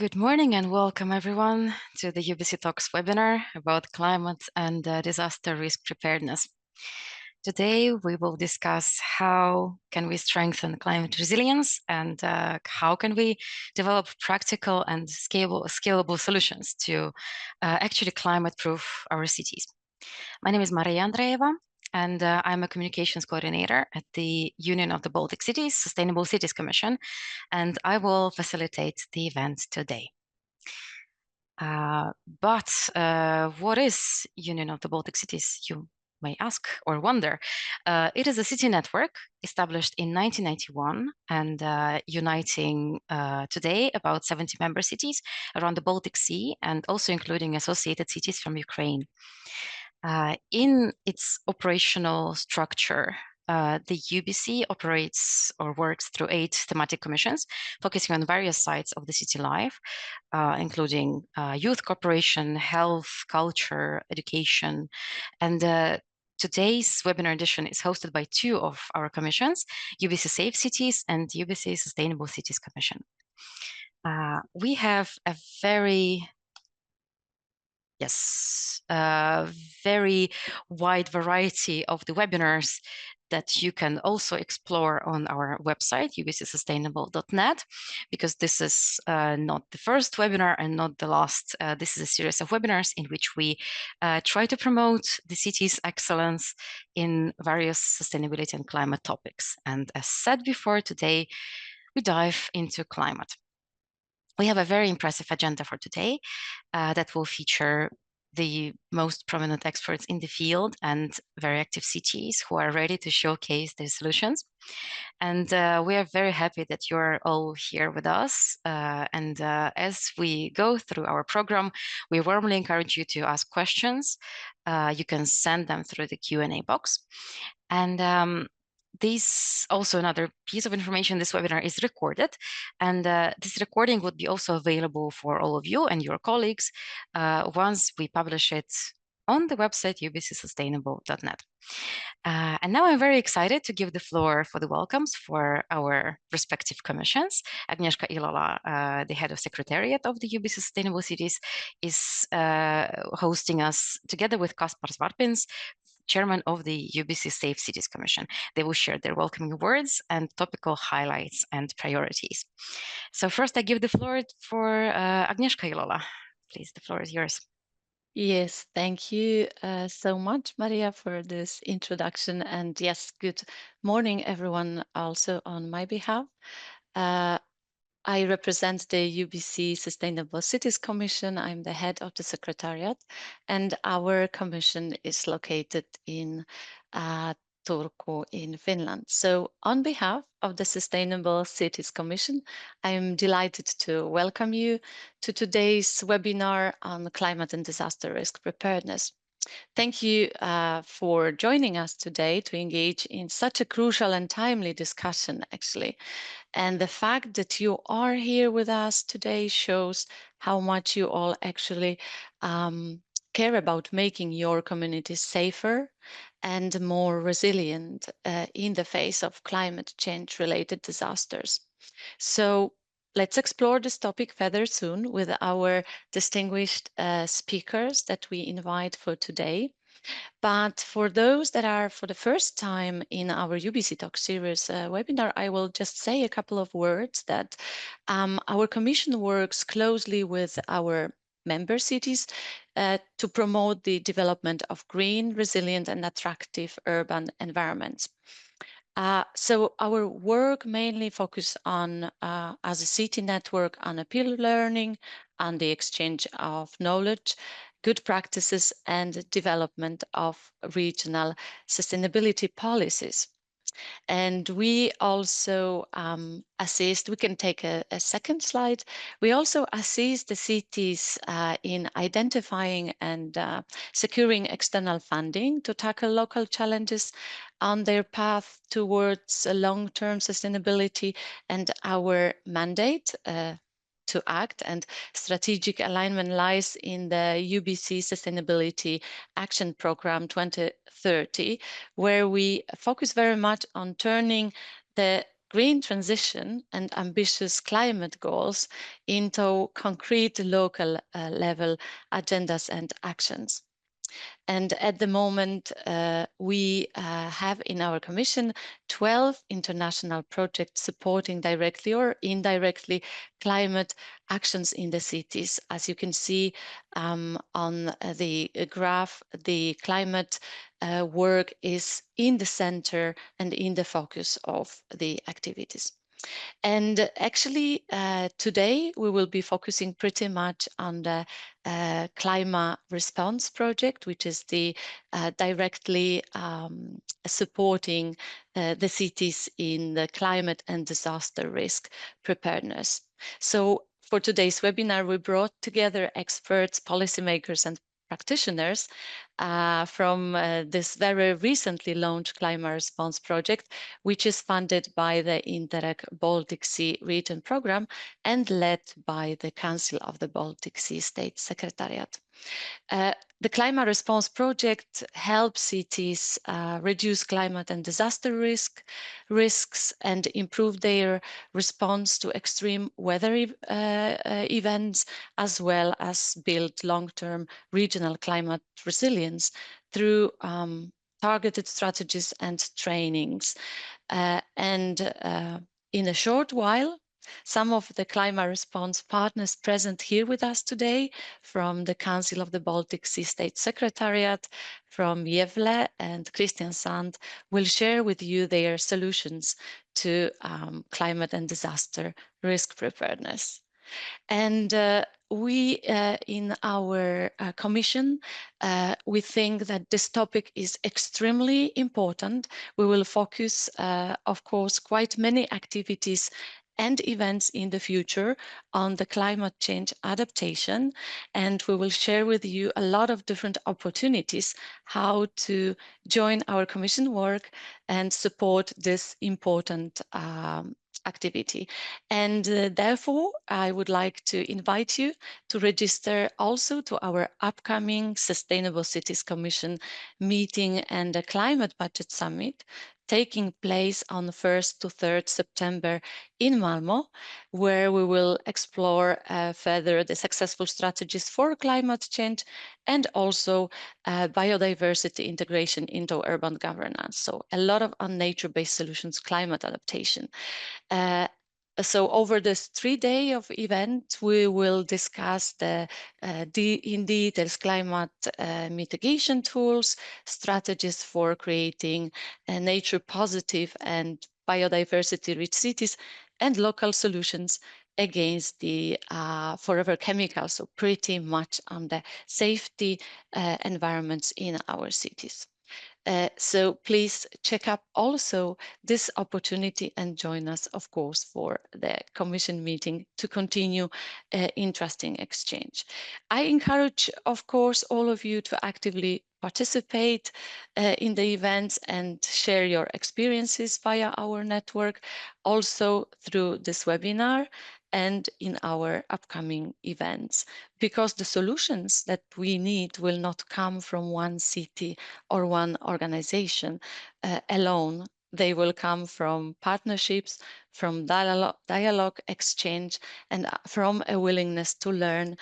Good morning and welcome everyone to the UBC Talks webinar about climate and disaster risk preparedness. Today we will discuss how can we strengthen climate resilience and how can we develop practical and scalable solutions to actually climate-proof our cities. My name is Maria Andreeva, and I'm a communications coordinator at the Union of the Baltic Cities Sustainable Cities Commission, and I will facilitate the event today. But what is Union of the Baltic Cities, you may ask or wonder? It is a city network established in 1991 and uniting today about 70 member cities around the Baltic Sea and also including associated cities from Ukraine. In its operational structure, the UBC operates or works through 8 thematic commissions, focusing on various sides of the city life, including youth cooperation, health, culture, education. And today's webinar edition is hosted by 2 of our commissions, UBC Safe Cities and UBC Sustainable Cities Commission. We have a very very wide variety of the webinars that you can also explore on our website, ubcsustainable.net, because this is not the first webinar and not the last. This is a series of webinars in which we try to promote the city's excellence in various sustainability and climate topics. And as said before, today we dive into climate. We have a very impressive agenda for today that will feature the most prominent experts in the field and very active cities who are ready to showcase their solutions. And we are very happy that you're all here with us. As we go through our program, we warmly encourage you to ask questions. You can send them through the Q&A box. And this also another piece of information, this webinar is recorded, and this recording would be also available for all of you and your colleagues once we publish it on the website ubcsustainable.net. And now I'm very excited to give the floor for the welcomes for our respective commissions. Agnieszka Ilola, the head of secretariat of the UBC Sustainable Cities, is hosting us together with Kaspars Varpins, chairman of the UBC Safe Cities Commission. They will share their welcoming words and topical highlights and priorities. So first I give the floor for Agnieszka Ilola. Please, the floor is yours. Yes, thank you so much, Maria, for this introduction. And yes, good morning, everyone, also on my behalf. I represent the UBC Sustainable Cities Commission. I'm the head of the secretariat, and our commission is located in Turku in Finland. So on behalf of the Sustainable Cities Commission, I'm delighted to welcome you to today's webinar on climate and disaster risk preparedness. Thank you for joining us today to engage in such a crucial and timely discussion, actually. And the fact that you are here with us today shows how much you all actually care about making your community safer and more resilient in the face of climate change related disasters. So let's explore this topic further soon with our distinguished speakers that we invite for today. But for those that are for the first time in our UBC Talks series webinar, I will just say a couple of words that our commission works closely with our member cities to promote the development of green, resilient and attractive urban environments. So our work mainly focus on, as a city network, on peer learning, on the exchange of knowledge, good practices and development of regional sustainability policies. And we also assist, we can take a second slide. We also assist the cities in identifying and securing external funding to tackle local challenges on their path towards long-term sustainability. And our mandate to act and strategic alignment lies in the UBC Sustainability Action Programme 2030, where we focus very much on turning the green transition and ambitious climate goals into concrete local level agendas and actions. And at the moment, we have in our Commission 12 international projects supporting directly or indirectly climate actions in the cities. As you can see on the graph, the climate work is in the center and in the focus of the activities. And actually, today we will be focusing pretty much on the climate response project, which is the directly supporting the cities in the climate and disaster risk preparedness. So for today's webinar, we brought together experts, policymakers, and practitioners from this very recently launched climate response project, which is funded by the Interreg Baltic Sea Region Programme and led by the Council of the Baltic Sea State Secretariat. The Climate Response Project helps cities reduce climate and disaster risks and improve their response to extreme weather events, as well as build long-term regional climate resilience through targeted strategies and trainings. In a short while, some of the climate response partners present here with us today from the Council of the Baltic Sea State Secretariat, from Gävle and Kristiansand, will share with you their solutions to climate and disaster risk preparedness. And we in our commission, we think that this topic is extremely important. We will focus, of course, quite many activities and events in the future on the climate change adaptation. And we will share with you a lot of different opportunities how to join our commission work and support this important activity. And therefore, I would like to invite you to register also to our upcoming Sustainable Cities Commission meeting and a Climate Budget Summit taking place on 1st to 3rd September in Malmo, where we will explore further the successful strategies for climate change and also biodiversity integration into urban governance. So a lot of on nature-based solutions, climate adaptation. So over this 3-day of event, we will discuss in details climate mitigation tools, strategies for creating nature positive and biodiversity rich cities, and local solutions against the forever chemicals, so pretty much on the safety environments in our cities. So please check up also this opportunity and join us, of course, for the Commission meeting to continue interesting exchange. I encourage, of course, all of you to actively participate in the events and share your experiences via our network, also through this webinar and in our upcoming events, because the solutions that we need will not come from one city or one organization alone. They will come from partnerships, from dialogue exchange, and from a willingness to learn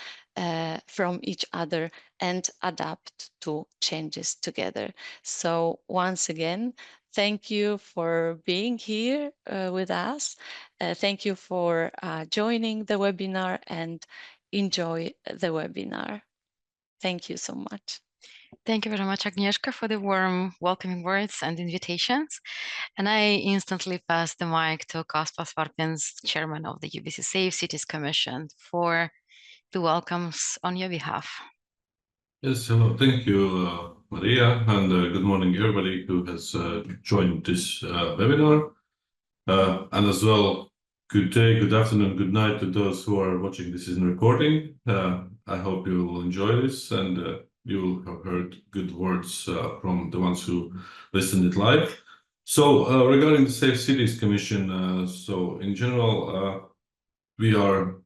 from each other and adapt to changes together. So once again, thank you for being here with us. Thank you for joining the webinar and enjoy the webinar. Thank you so much. Thank you very much, Agnieszka, for the warm welcoming words and invitations. And I instantly pass the mic to Kaspar Svarpins, Chairman of the UBC Safe Cities Commission, for the welcomes on your behalf. Yes, hello. Thank you, Maria, and good morning, everybody who has joined this webinar. And as well, good day, good afternoon, good night to those who are watching this in recording. I hope you will enjoy this and you will have heard good words from the ones who listened it live. So regarding the Safe Cities Commission, so in general, we are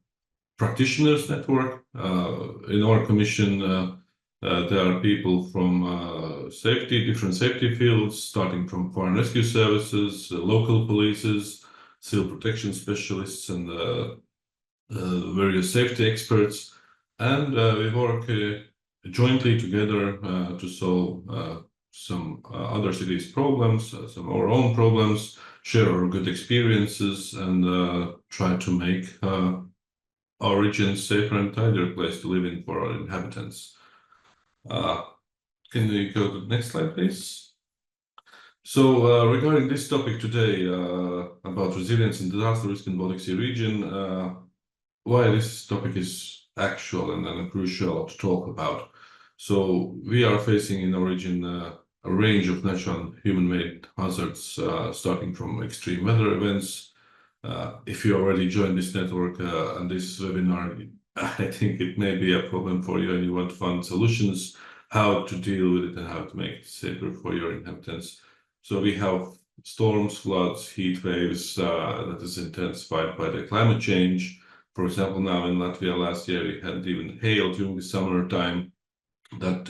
practitioners network. In our commission, there are people from different safety fields, starting from fire and rescue services, local polices, civil protection specialists and various safety experts, and we work jointly together to solve some other cities' problems, some of our own problems, share our good experiences, and try to make our region safer and tidier place to live in for our inhabitants. Can we go to the next slide, please? So regarding this topic today about resilience and disaster risk in Baltic Sea region, why this topic is actual and crucial to talk about. So we are facing in our region a range of natural and human-made hazards, starting from extreme weather events. If you already joined this network and this webinar, I think it may be a problem for you and you want to find solutions, how to deal with it and how to make it safer for your inhabitants. So we have storms, floods, heat waves that is intensified by the climate change. For example, now in Latvia last year, we had even hail during the summertime that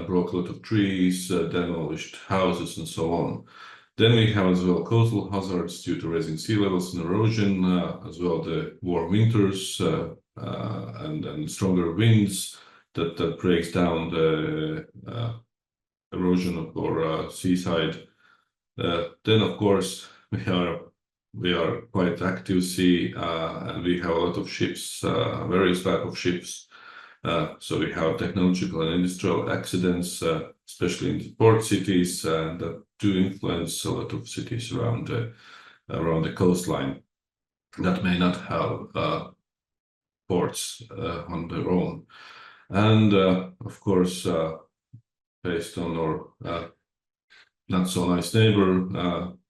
broke a lot of trees, demolished houses, and so on. Then we have as well coastal hazards due to rising sea levels and erosion, as well the warm winters and stronger winds that breaks down the erosion of our seaside. Then, of course, we are quite active sea, and we have a lot of ships, various type of ships. So we have technological and industrial accidents, especially in the port cities, that do influence a lot of cities around the coastline that may not have ports on their own. And of course, based on our not so nice neighbor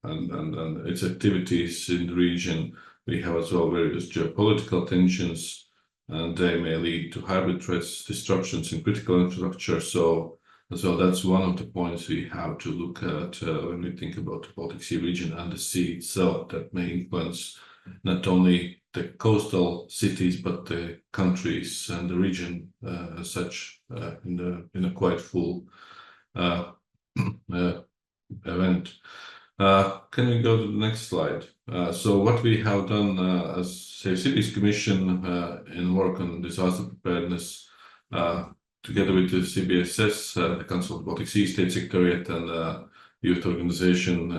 and its activities in the region, we have as well various geopolitical tensions, and they may lead to hybrid threats, disruptions in critical infrastructure. So that's one of the points we have to look at when we think about the Baltic Sea region and the sea itself that may influence not only the coastal cities, but the countries and the region as such in a quite full event. Can we go to the next slide? So what we have done as Safe Cities Commission in work on disaster preparedness, together with the CBSS, the Council of Baltic Sea State Secretariat, and youth organization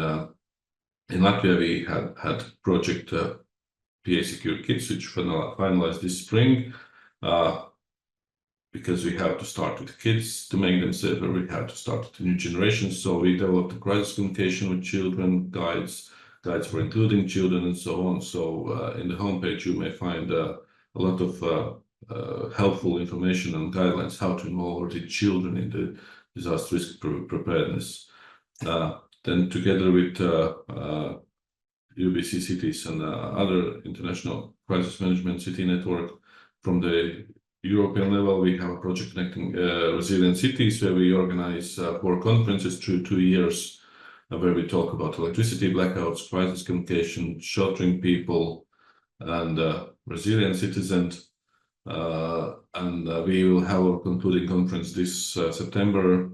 in Latvia, we had project PA Secure Kids, which finalized this spring. Because we have to start with kids to make them safer, we have to start with the new generation. So we developed a crisis communication with children, guides for including children, and so on. So in the homepage, you may find a lot of helpful information and guidelines how to involve the children in the disaster risk preparedness. Then together with UBC cities and other international crisis management city network from the European level, we have a project connecting resilient cities where we organize 4 conferences through 2 years where we talk about electricity blackouts, crisis communication, sheltering people, and resilient citizens. And we will have a concluding conference this September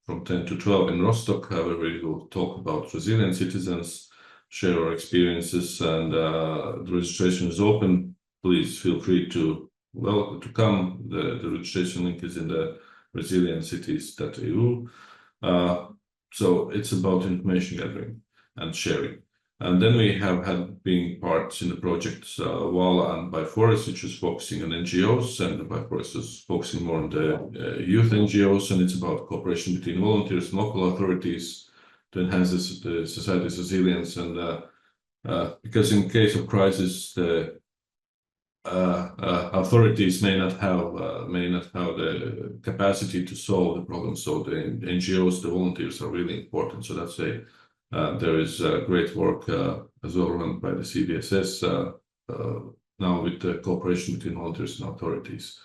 from 10 to 12 in Rostock, where we will talk about resilient citizens, share our experiences, and the registration is open. Please feel free to come. The registration link is in the resilientcities.eu. So it's about information gathering and sharing. And then we have had being parts in the projects WALA and Bioforest, which is focusing on NGOs, and the Bioforest is focusing more on the youth NGOs, and it's about cooperation between volunteers and local authorities to enhance the society's resilience. And because in case of crisis, the authorities may not have the capacity to solve the problem. So the NGOs, the volunteers, are really important. So that's there is great work as well run by the CBSS now with the cooperation between volunteers and authorities.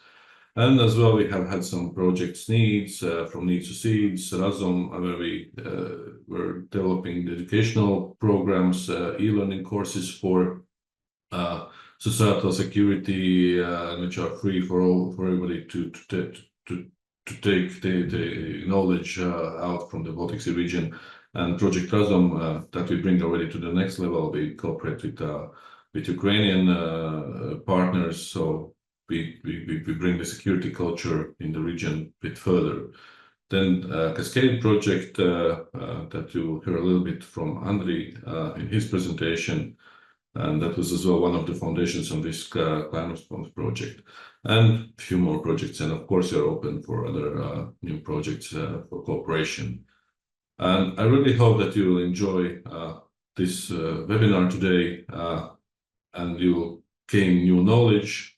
And as well, we have had some projects needs from Needs to Seeds, Razom, where we were developing the educational programs, e-learning courses for societal security, which are free for everybody to take the knowledge out from the Baltic Sea region. And Project Razom that we bring already to the next level. We cooperate with Ukrainian partners, so we bring the security culture in the region a bit further. Then Cascade project that you heard a little bit from Andri in his presentation, and that was as well one of the foundations on this climate response project, and a few more projects. And of course, you're open for other new projects for cooperation. And I really hope that you will enjoy this webinar today, and you will gain new knowledge,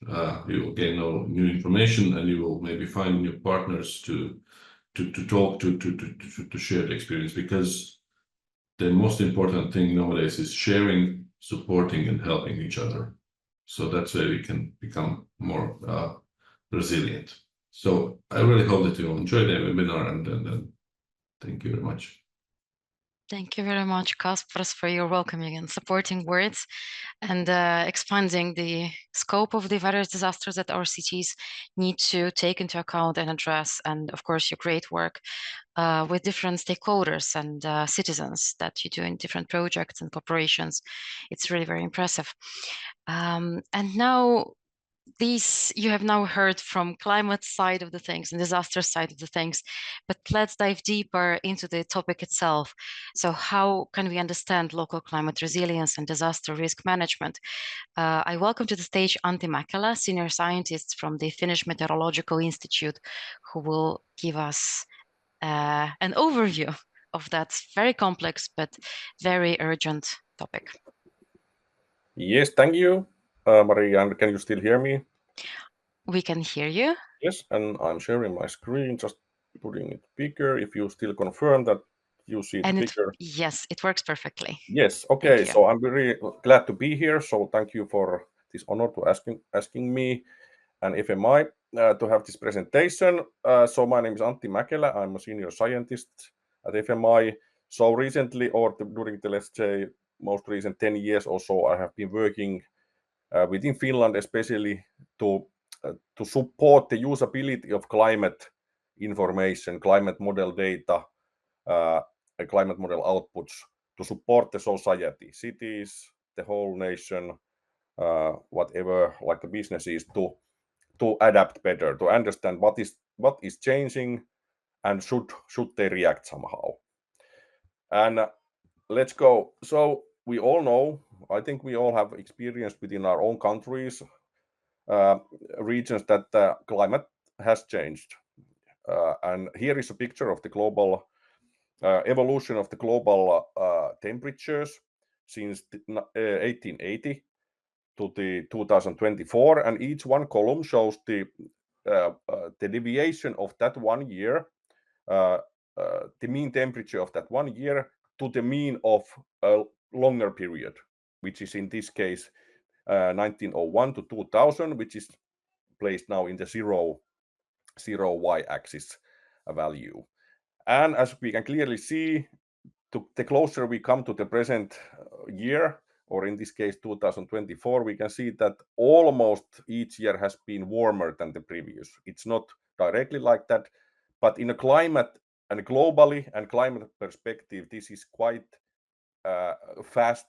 you will gain new information, and you will maybe find new partners to talk to share the experience, because the most important thing nowadays is sharing, supporting, and helping each other. So that's where we can become more resilient. So I really hope that you enjoy the webinar, and thank you very much. Thank you very much, Kaspars, for your welcoming and supporting words, and expanding the scope of the various disasters that our cities need to take into account and address. And of course, your great work with different stakeholders and citizens that you do in different projects and corporations. It's really very impressive. And now, these you have now heard from climate side of the things and disaster side of the things, but let's dive deeper into the topic itself. So how can we understand local climate resilience and disaster risk management? I welcome to the stage Antti Mäkelä, senior scientist from the Finnish Meteorological Institute, who will give us an overview of that very complex but very urgent topic. Yes, thank you, Maria. And can you still hear me? We can hear you. Yes, and I'm sharing my screen, just putting it bigger. If you still confirm that you see the picture. Yes, it works perfectly. Yes, okay. So I'm very glad to be here. So thank you for this honor to asking me and FMI to have this presentation. So my name is Antti Mäkelä. I'm a senior scientist at FMI. So recently, or during the, let's say, most recent 10 years or so, I have been working within Finland, especially to support the usability of climate information, climate model data, and climate model outputs to support the society, cities, the whole nation, whatever, like the businesses, to adapt better, to understand what is changing, and should they react somehow. And let's go. So we all know, I think we all have experienced within our own countries, regions, that the climate has changed. And here is a picture of the global evolution of the global temperatures since 1880 to the 2024, and each one column shows the deviation of that 1 year, the mean temperature of that 1 year to the mean of a longer period, which is in this case 1901 to 2000, which is placed now in the zero y-axis value. And as we can clearly see, the closer we come to the present year, or in this case 2024, we can see that almost each year has been warmer than the previous. It's not directly like that, but in a climate and globally and climate perspective, this is quite fast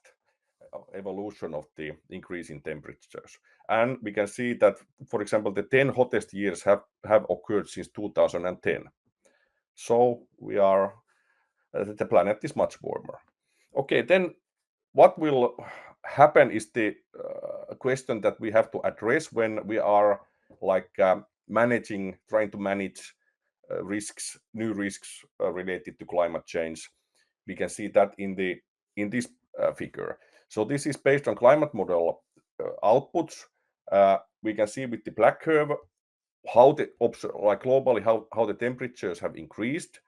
evolution of the increase in temperatures. And we can see that, for example, the 10 hottest years have occurred since 2010. So we are the planet is much warmer. Okay, then what will happen is the question that we have to address when we are like trying to manage new risks related to climate change. We can see that in this figure. So this is based on climate model outputs. We can see with the black curve how globally how the temperatures have increased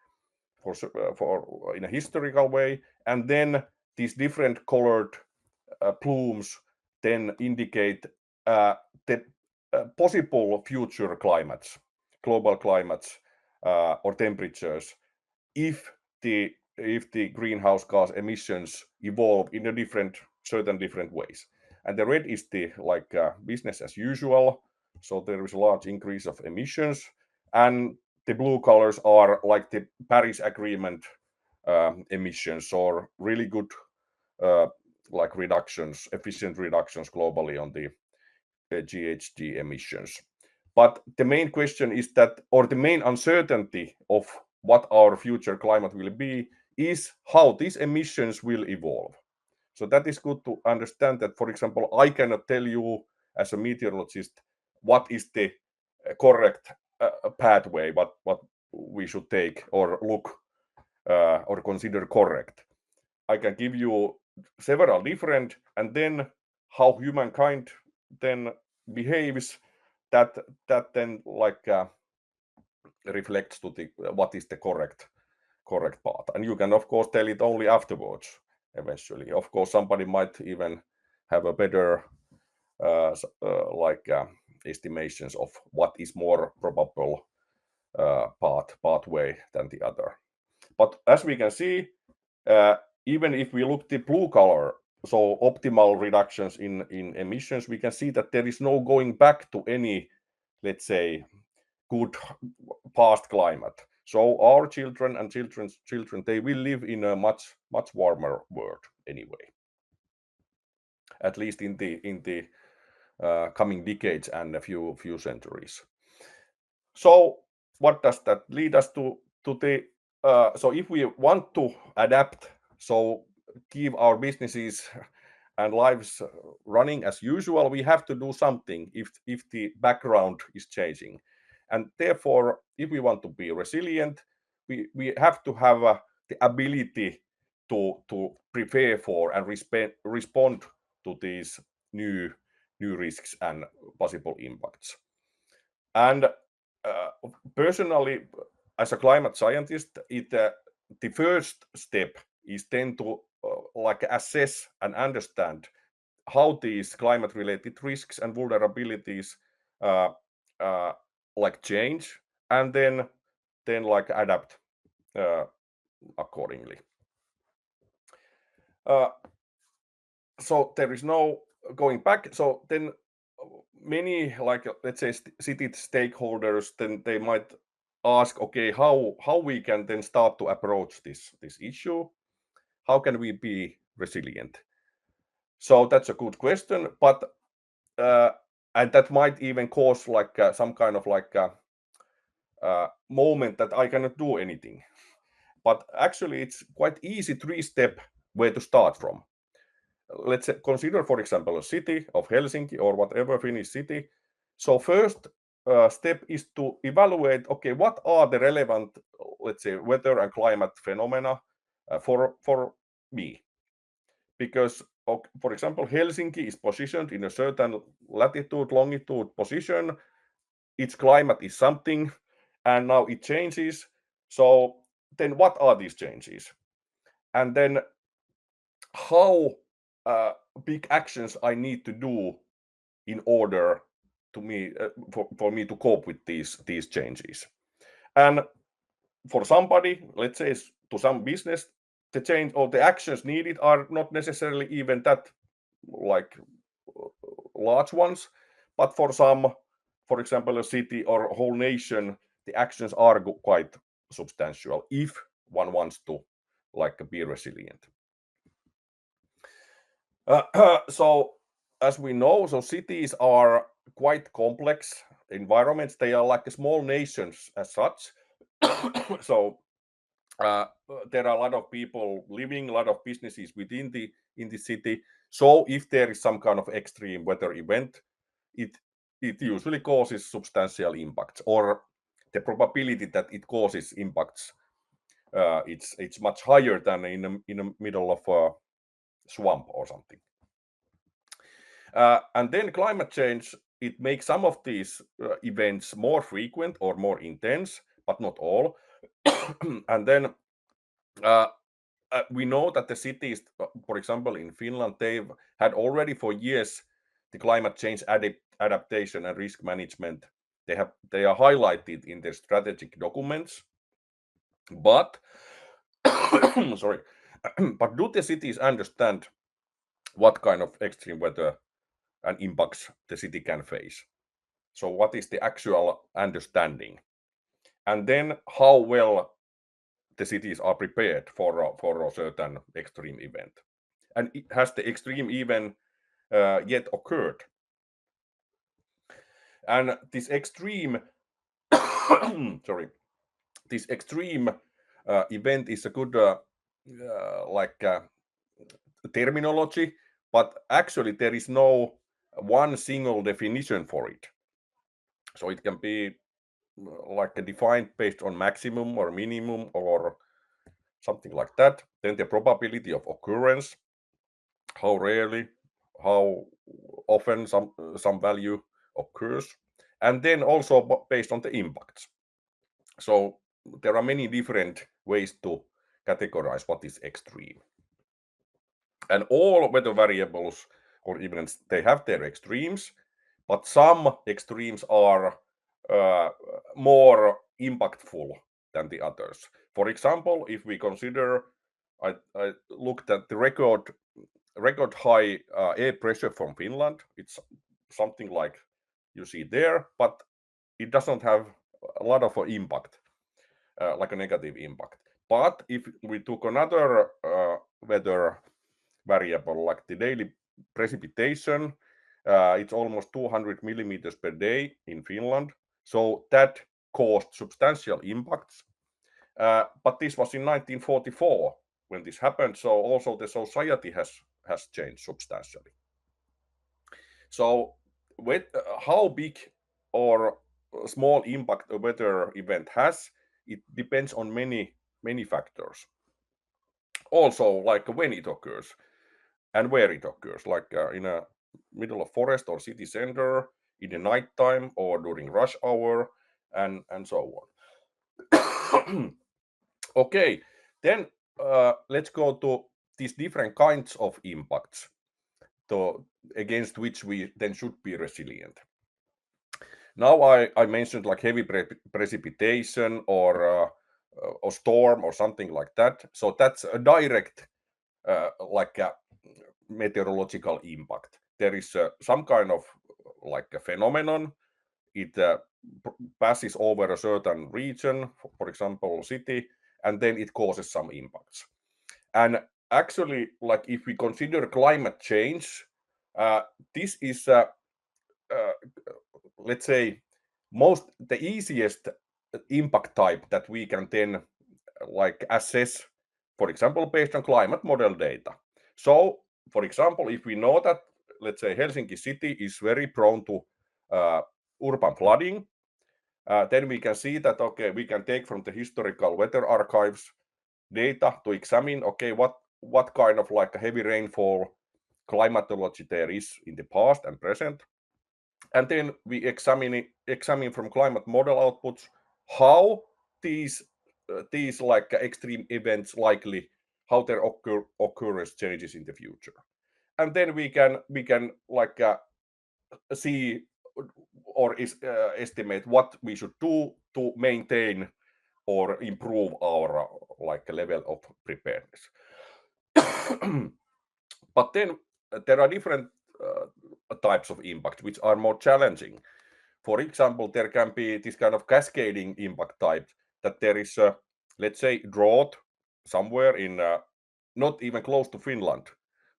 for in a historical way, and then these different colored plumes then indicate the possible future climates, global climates or temperatures, if the greenhouse gas emissions evolve in a certain different ways. And the red is the business as usual, so there is a large increase of emissions, and the blue colors are like the Paris Agreement emissions or really good like reductions, efficient reductions globally on the GHG emissions. But the main question is that, or the main uncertainty of what our future climate will be, is how these emissions will evolve. So that is good to understand that, for example, I cannot tell you as a meteorologist what is the correct pathway, what we should take or look or consider correct. I can give you several different, and then how humankind then behaves, that then like reflects to the what is the correct path. And you can of course tell it only afterwards eventually. Of course, somebody might even have a better estimations of what is more probable pathway than the other. But as we can see, even if we look the blue color, so optimal reductions in emissions, we can see that there is no going back to any, let's say, good past climate. So our children and children's children, they will live in a much warmer world anyway, at least in the coming decades and a few centuries. So what does that lead us to the so if we want to adapt, so keep our businesses and lives running as usual, we have to do something if the background is changing. And therefore, if we want to be resilient, we have to have the ability to prepare for and respond to these new risks and possible impacts. And personally, as a climate scientist, the first step is then to like assess and understand how these climate-related risks and vulnerabilities like change, and then like adapt accordingly. So there is no going back. So then many, like let's say city stakeholders, then they might ask, okay, how we can then start to approach this issue? How can we be resilient? So that's a good question, but and that might even cause like some kind of like moment that I cannot do anything. But actually, it's quite easy 3-step where to start from. Let's consider, for example, a city of Helsinki or whatever Finnish city. So first step is to evaluate, okay, what are the relevant, let's say, weather and climate phenomena for me? Because, for example, Helsinki is positioned in a certain latitude, longitude position. Its climate is something, and now it changes. So then what are these changes? And then how big actions I need to do in order to me for me to cope with these changes. And for somebody, let's say to some business, the change or the actions needed are not necessarily even that like large ones, but for some, for example, a city or a whole nation, the actions are quite substantial if one wants to like be resilient. So as we know, so cities are quite complex environments. They are like small nations as such. So there are a lot of people living, a lot of businesses within in the city. So if there is some kind of extreme weather event, it usually causes substantial impacts, or the probability that it causes impacts it's much higher than in the middle of a swamp or something. And then climate change, it makes some of these events more frequent or more intense, but not all. And then we know that the cities, for example, in Finland, they've had already for years the climate change adaptation and risk management. They are highlighted in their strategic documents. But sorry, but do the cities understand what kind of extreme weather and impacts the city can face? So what is the actual understanding? And then how well the cities are prepared for a certain extreme event. And has the extreme event yet occurred? And this extreme, sorry, this extreme event is a good terminology, but actually there is no one single definition for it. So it can be defined based on maximum or minimum or something like that. Then the probability of occurrence, how rarely, how often some value occurs, and then also based on the impacts. So there are many different ways to categorize what is extreme. And all weather variables or events, they have their extremes, but some extremes are more impactful than the others. For example, if we consider, I looked at the record high air pressure from Finland. It's something like you see there, but it doesn't have a lot of impact, like a negative impact. But if we took another weather variable, like the daily precipitation, it's almost 200 millimeters per day in Finland. So that caused substantial impacts. But this was in 1944 when this happened. So also the society has changed substantially. So with how big or small impact a weather event has, it depends on many factors. Also, like when it occurs and where it occurs, like in a middle of forest or city center, in the nighttime or during rush hour, and so on. Okay, then let's go to these different kinds of impacts against which we then should be resilient. Now I mentioned like heavy precipitation or storm or something like that. So that's a direct like a meteorological impact. There is some kind of like a phenomenon. It passes over a certain region, for example, city, and then it causes some impacts. And actually, like if we consider climate change, this is let's say the easiest impact type that we can then like assess, for example, based on climate model data. So for example, if we know that, let's say, Helsinki city is very prone to urban flooding, then we can see that, okay, we can take from the historical weather archives data to examine, okay, what kind of like a heavy rainfall climatology there is in the past and present. And then we examine from climate model outputs how these like extreme events likely, how their occurrence changes in the future. And then we can like see or estimate what we should do to maintain or improve our like level of preparedness. But then there are different types of impact which are more challenging. For example, there can be this kind of cascading impact type, that there is let's say drought somewhere in not even close to Finland.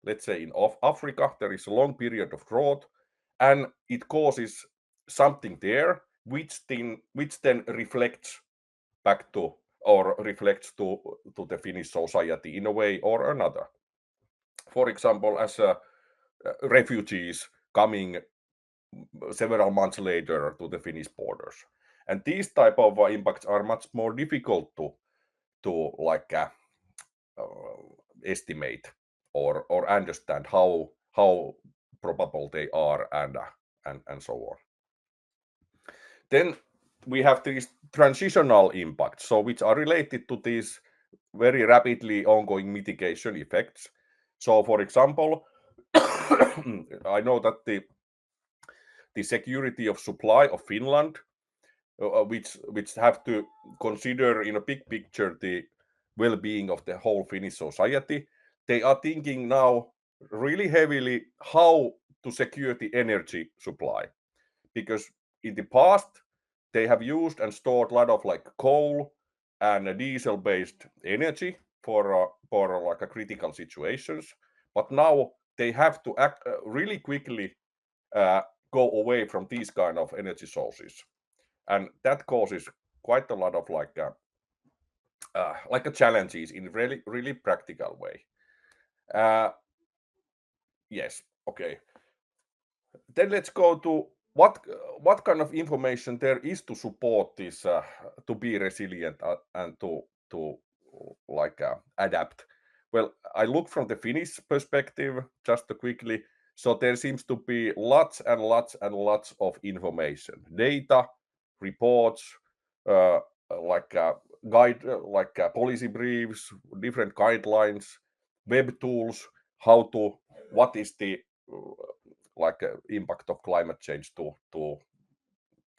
Let's say in Africa there is a long period of drought, and it causes something there which then reflects back to or reflects to the Finnish society in a way or another. For example, as refugees coming several months later to the Finnish borders, and these type of impacts are much more difficult to like estimate or understand how probable they are and so on. Then we have these transitional impacts, so which are related to these very rapidly ongoing mitigation effects. So for example, I know that the security of supply of Finland, which have to consider in a big picture the well-being of the whole Finnish society, they are thinking now really heavily how to secure the energy supply, because in the past they have used and stored a lot of like coal and diesel-based energy for like a critical situations, but now they have to act really quickly go away from these kind of energy sources, and that causes quite a lot of like a challenges in really practical way. Yes, okay. Then let's go to what kind of information there is to support this to be resilient and to like adapt. Well, I look from the Finnish perspective just to quickly. So there seems to be lots and lots and lots of information, data, reports, policy briefs, different guidelines, web tools, what is the impact of climate change to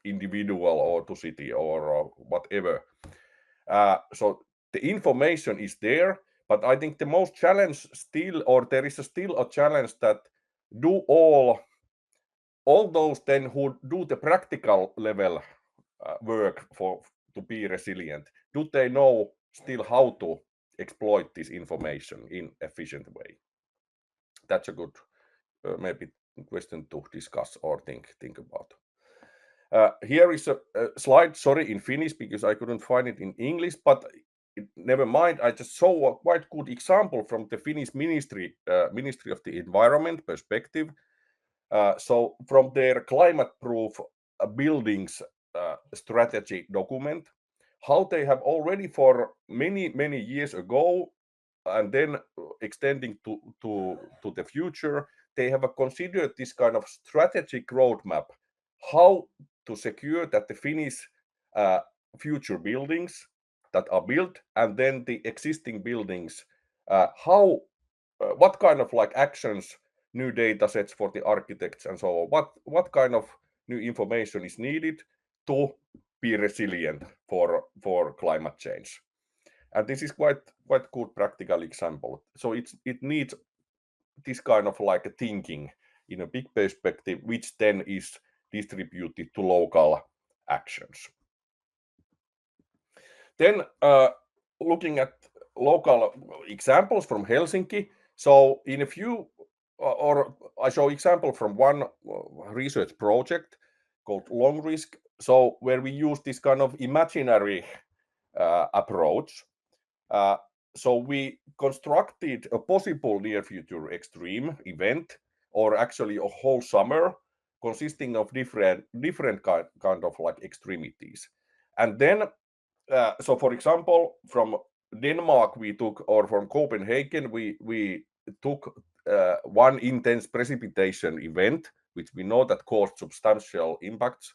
individual or to city or whatever. So the information is there, but I think the most challenge still, or there is still a challenge that do all those then who do the practical level work to be resilient, do they know still how to exploit this information in efficient way? That's a good maybe question to discuss or think about. Here is a slide, sorry, in Finnish because I couldn't find it in English, but never mind. I just saw a quite good example from the Finnish Ministry of the Environment perspective. So from their climate-proof buildings strategy document, how they have already for many years ago, and then extending to the future, they have considered this kind of strategic roadmap, how to secure that the Finnish future buildings that are built and then the existing buildings, what kind of like actions, new data sets for the architects and so on, what kind of new information is needed to be resilient for climate change. And this is quite good practical example. So it needs this kind of like a thinking in a big perspective, which then is distributed to local actions. Then looking at local examples from Helsinki. So in a few, or I show example from one research project called Long Risk. So where we use this kind of imaginary approach. So we constructed a possible near future extreme event, or actually a whole summer, consisting of different kind of like extremities. And then, so for example, from Denmark we took, or from Copenhagen we took one intense precipitation event, which we know that caused substantial impacts.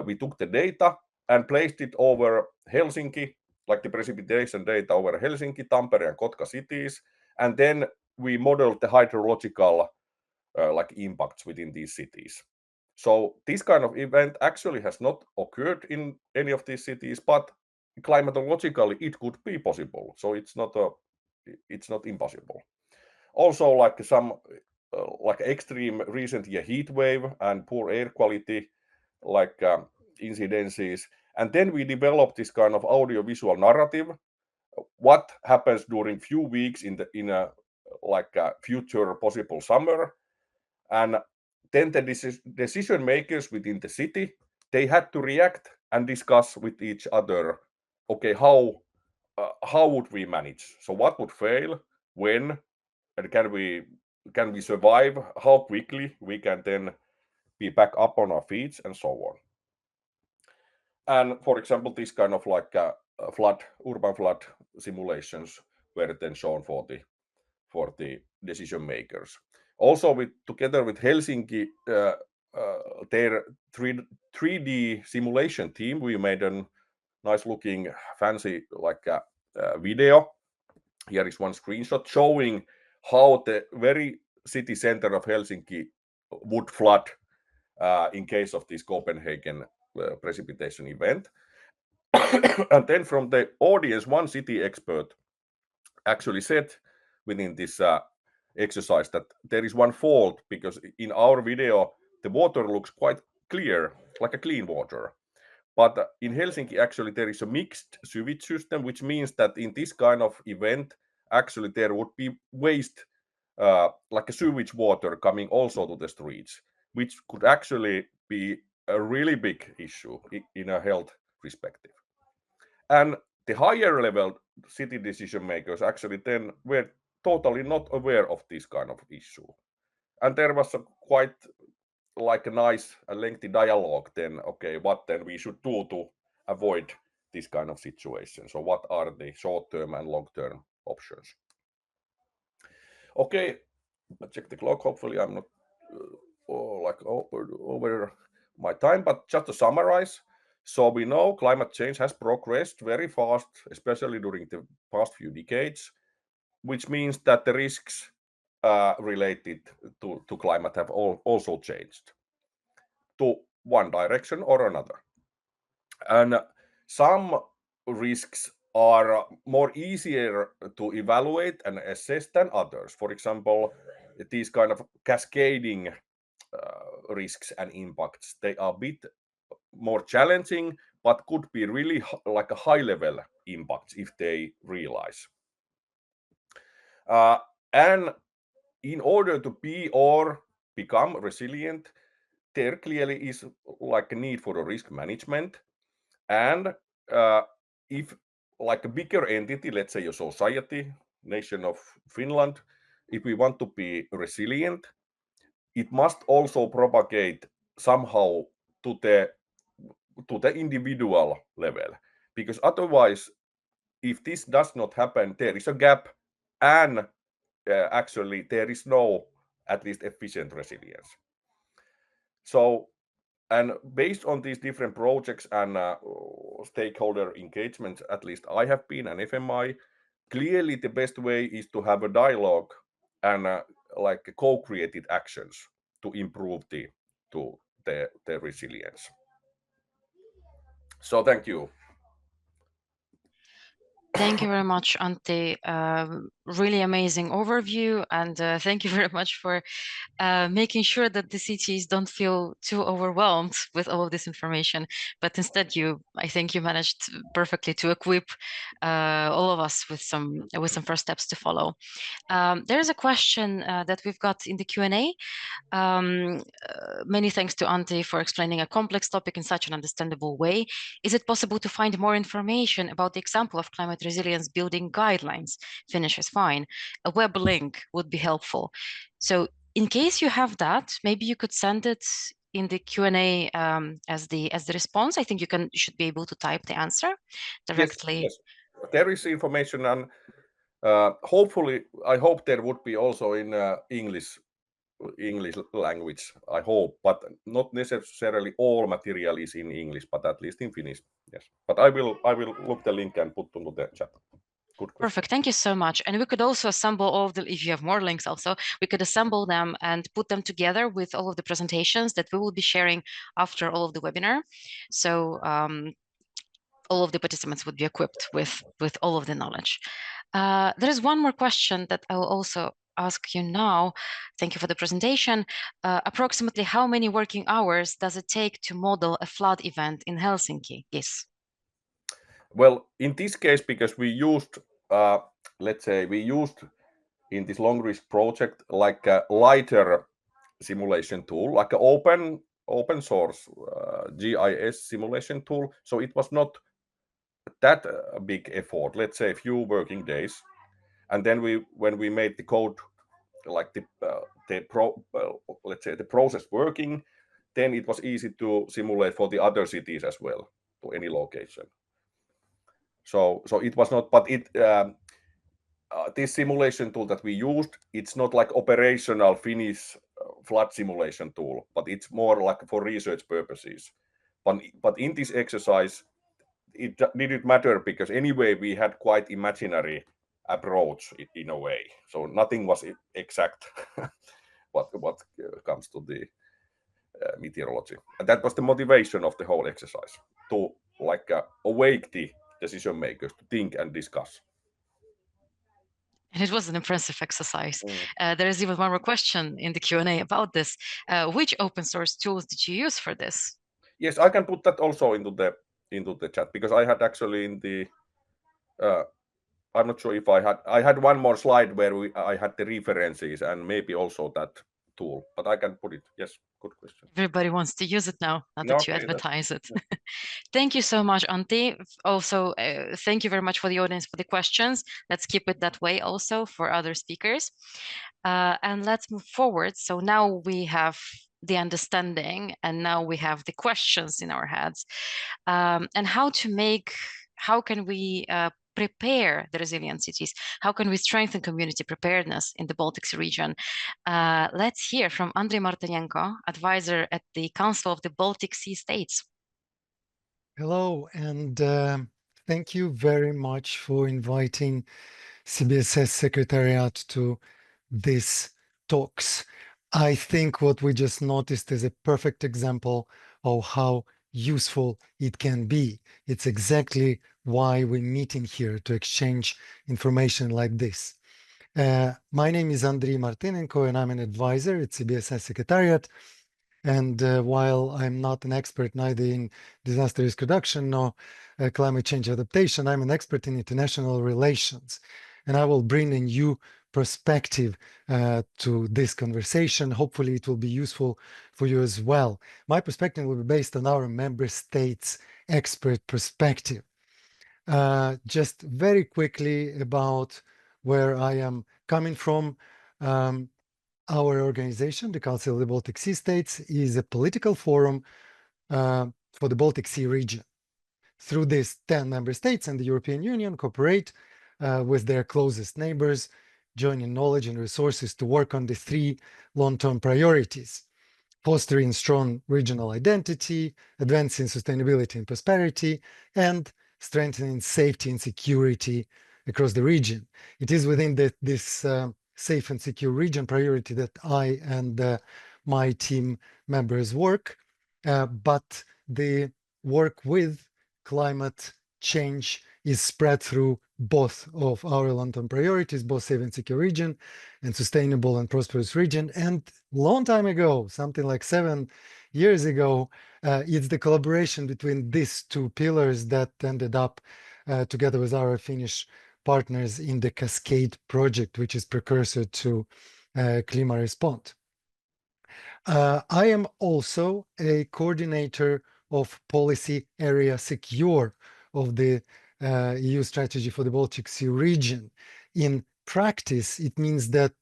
We took the data and placed it over Helsinki, like the precipitation data over Helsinki, Tampere, and Kotka cities, and then we modeled the hydrological like impacts within these cities. So this kind of event actually has not occurred in any of these cities, but climatologically it could be possible. So it's not impossible. Also, like some like extreme recent year heat wave and poor air quality, like incidences. And then we developed this kind of audiovisual narrative. What happens during few weeks in a like a future possible summer, and then the decision makers within the city, they had to react and discuss with each other. Okay, how would we manage? So what would fail, when, and can we survive? How quickly we can then be back up on our feet, and so on. And for example, this kind of like urban flood simulations were then shown for the decision makers. Also, together with Helsinki, their 3D simulation team, we made a nice looking, fancy like video. Here is one screenshot showing how the very city center of Helsinki would flood in case of this Copenhagen precipitation event. And then from the audience, one city expert actually said within this exercise that there is one fault, because in our video the water looks quite clear, like a clean water, But in Helsinki, actually, there is a mixed sewage system, which means that in this kind of event, actually, there would be waste, like a sewage water coming also to the streets, which could actually be a really big issue in a health perspective. And the higher level city decision makers actually then were totally not aware of this kind of issue. And there was a quite like a nice lengthy dialogue then, okay, what then we should do to avoid this kind of situation. So what are the short-term and long-term options? Okay, I check the clock. Hopefully I'm not over my time, but just to summarize. So we know climate change has progressed very fast, especially during the past few decades, which means that the risks related to climate have also changed to one direction or another. And some risks are more easier to evaluate and assess than others. For example, these kind of cascading risks and impacts, they are a bit more challenging, but could be really like a high level impacts if they realize. And in order to be or become resilient, there clearly is like a need for a risk management. And if like a bigger entity, let's say a society, nation of Finland, if we want to be resilient, it must also propagate somehow to the individual level, because otherwise, if this does not happen, there is a gap, and actually there is no at least efficient resilience. So, and based on these different projects and stakeholder engagement, at least I have been an FMI, clearly the best way is to have a dialogue and like co-created actions to improve the resilience. So thank you. Thank you very much, Antti. Really amazing overview, and thank you very much for making sure that the cities don't feel too overwhelmed with all of this information, but instead I think you managed perfectly to equip all of us with some first steps to follow. There's a question that we've got in the Q&A. Many thanks to Antti for explaining a complex topic in such an understandable way. Is it possible to find more information about the example of climate resilience building guidelines? Finnish is fine. A web link would be helpful. So in case you have that, maybe you could send it in the Q&A as the response. I think you should be able to type the answer directly. Yes. There is information, and hopefully, I hope there would be also in English language, I hope, but not necessarily all material is in English, but at least in Finnish. Yes, but I will look the link and put into the chat. Good question. Perfect, thank you so much. And we could also assemble all of if you have more links also, we could assemble them and put them together with all of the presentations that we will be sharing after all of the webinar. So all of the participants would be equipped with all of the knowledge. There is one more question that I will also ask you now. Thank you for the presentation. Approximately how many working hours does it take to model a flood event in Helsinki? Yes. Well, in this case, because we used, let's say, in this long risk project like a lighter simulation tool, like an open source GIS simulation tool. So it was not that big effort. Let's say a few working days, and then when we made the code, like let's say the process working, then it was easy to simulate for the other cities as well, to any location. So it was not, but this simulation tool that we used, it's not like operational Finnish flood simulation tool, but it's more like for research purposes. But in this exercise, it didn't matter because anyway we had quite imaginary approach in a way. So nothing was exact what comes to the meteorology, and that was the motivation of the whole exercise, to like awake the decision makers to think and discuss. And it was an impressive exercise. There is even one more question in the Q&A about this. Which open source tools did you use for this? Yes, I can put that also into the chat, because I had actually in the I'm not sure if I had one more slide where I had the references and maybe also that tool, but I can put it. Yes, good question. Everybody wants to use it now that you Okay, advertise it. Thank you so much, Antti. Also, thank you very much for the audience for the questions. Let's keep it that way also for other speakers. And let's move forward. So now we have the understanding, and now we have the questions in our heads. And how can we prepare the resilient cities? How can we strengthen community preparedness in the Baltic Sea region? Let's hear from Andrei Martinenko, advisor at the Council of the Baltic Sea States. Hello, and thank you very much for inviting CBSS Secretariat to this talks. I think what we just noticed is a perfect example of how useful it can be. It's exactly why we're meeting here, to exchange information like this. My name is Andrei Martinenko, and I'm an advisor at CBSS Secretariat. And while I'm not an expert neither in disaster risk reduction nor climate change adaptation, I'm an expert in international relations. And I will bring a new perspective to this conversation. Hopefully it will be useful for you as well. My perspective will be based on our member states' expert perspective. Just very quickly about where I am coming from. Our organization, the Council of the Baltic Sea States, is a political forum for the Baltic Sea region. Through this, 10 member states and the European Union cooperate with their closest neighbors, joining knowledge and resources to work on the 3 long-term priorities: fostering strong regional identity, advancing sustainability and prosperity, and strengthening safety and security across the region. It is within this safe and secure region priority that I and my team members work, but the work with climate change is spread through both of our long-term priorities, both safe and secure region and sustainable and prosperous region. And long time ago, something like 7 years ago, it's the collaboration between these 2 pillars that ended up together with our Finnish partners in the Cascade project, which is precursor to Klima Respond. I am also a coordinator of policy area secure of the EU strategy for the Baltic Sea region. In practice, it means that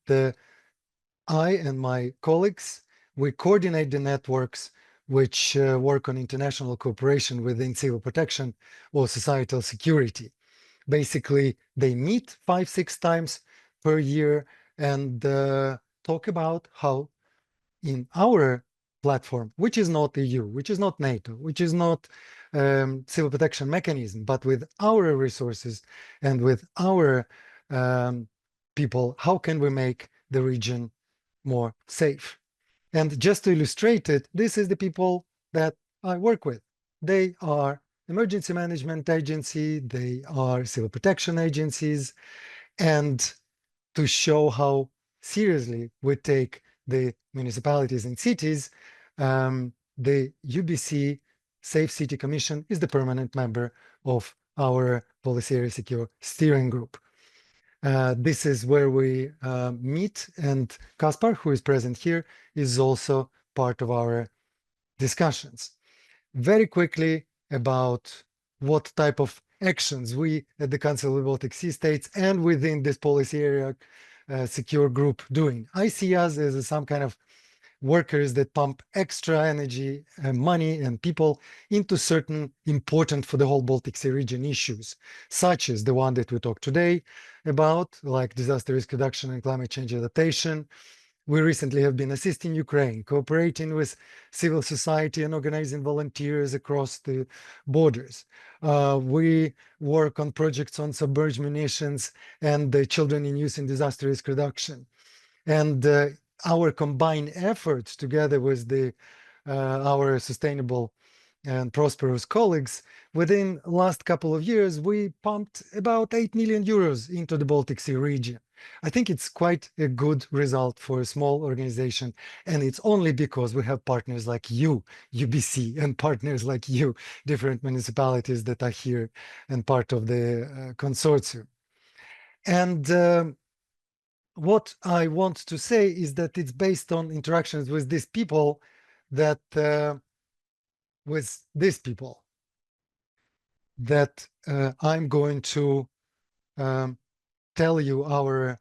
I and my colleagues, we coordinate the networks which work on international cooperation within civil protection or societal security. Basically, they meet 5-6 times per year and talk about how in our platform, which is not EU, which is not NATO, which is not civil protection mechanism, but with our resources and with our people, how can we make the region more safe? And just to illustrate it, this is the people that I work with. They are emergency management agency, they are civil protection agencies, and to show how seriously we take the municipalities and cities, the UBC Safe City Commission is the permanent member of our Policy Area Secure Steering Group. This is where we meet, and Kaspar, who is present here, is also part of our discussions. Very quickly about what type of actions we at the Council of the Baltic Sea States and within this policy area secure group doing. I see us as some kind of workers that pump extra energy and money and people into certain important for the whole Baltic Sea region issues, such as the one that we talked today about, like disaster risk reduction and climate change adaptation. We recently have been assisting Ukraine, cooperating with civil society and organizing volunteers across the borders. We work on projects on submerged munitions and the children in use in disaster risk reduction. And our combined efforts together with our sustainable and prosperous colleagues, within the last couple of years, we pumped about 8 million euros into the Baltic Sea region. I think it's quite a good result for a small organization, and it's only because we have partners like you, UBC, and partners like you, different municipalities that are here and part of the consortium. And what I want to say is that it's based on interactions with these people that I'm going to tell you our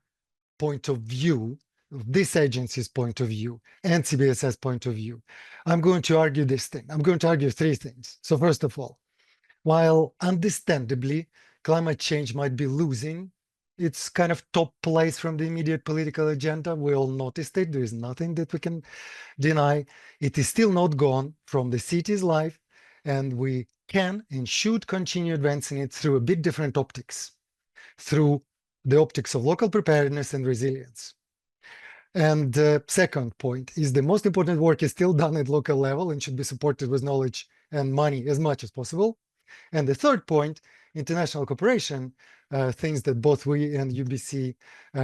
point of view, this agency's point of view, and CBSS point of view. I'm going to argue this thing. I'm going to argue three things. So first of all, while understandably climate change might be losing its kind of top place from the immediate political agenda, we all noticed it. There is nothing that we can deny. It is still not gone from the city's life, and we can and should continue advancing it through a bit different optics, through the optics of local preparedness and resilience. And the second point is the most important work is still done at local level and should be supported with knowledge and money as much as possible. And the third point, international cooperation, things that both we and UBC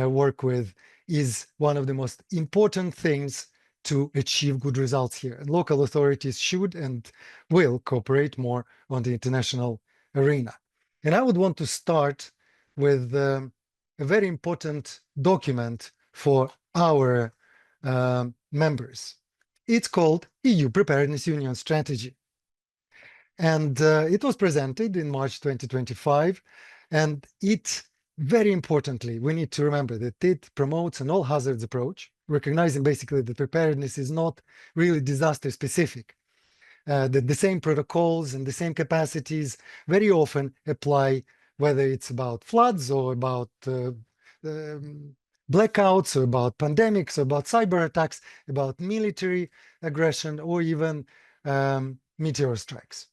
work with, is one of the most important things to achieve good results here. And local authorities should and will cooperate more on the international arena. And I would want to start with a very important document for our members. It's called EU Preparedness Union Strategy. And it was presented in March 2025. And it, very importantly, we need to remember that it promotes an all hazards approach, recognizing basically that preparedness is not really disaster specific. That the same protocols and the same capacities very often apply, whether it's about floods or about blackouts or about pandemics or about cyber attacks, about military aggression, or even meteor strikes.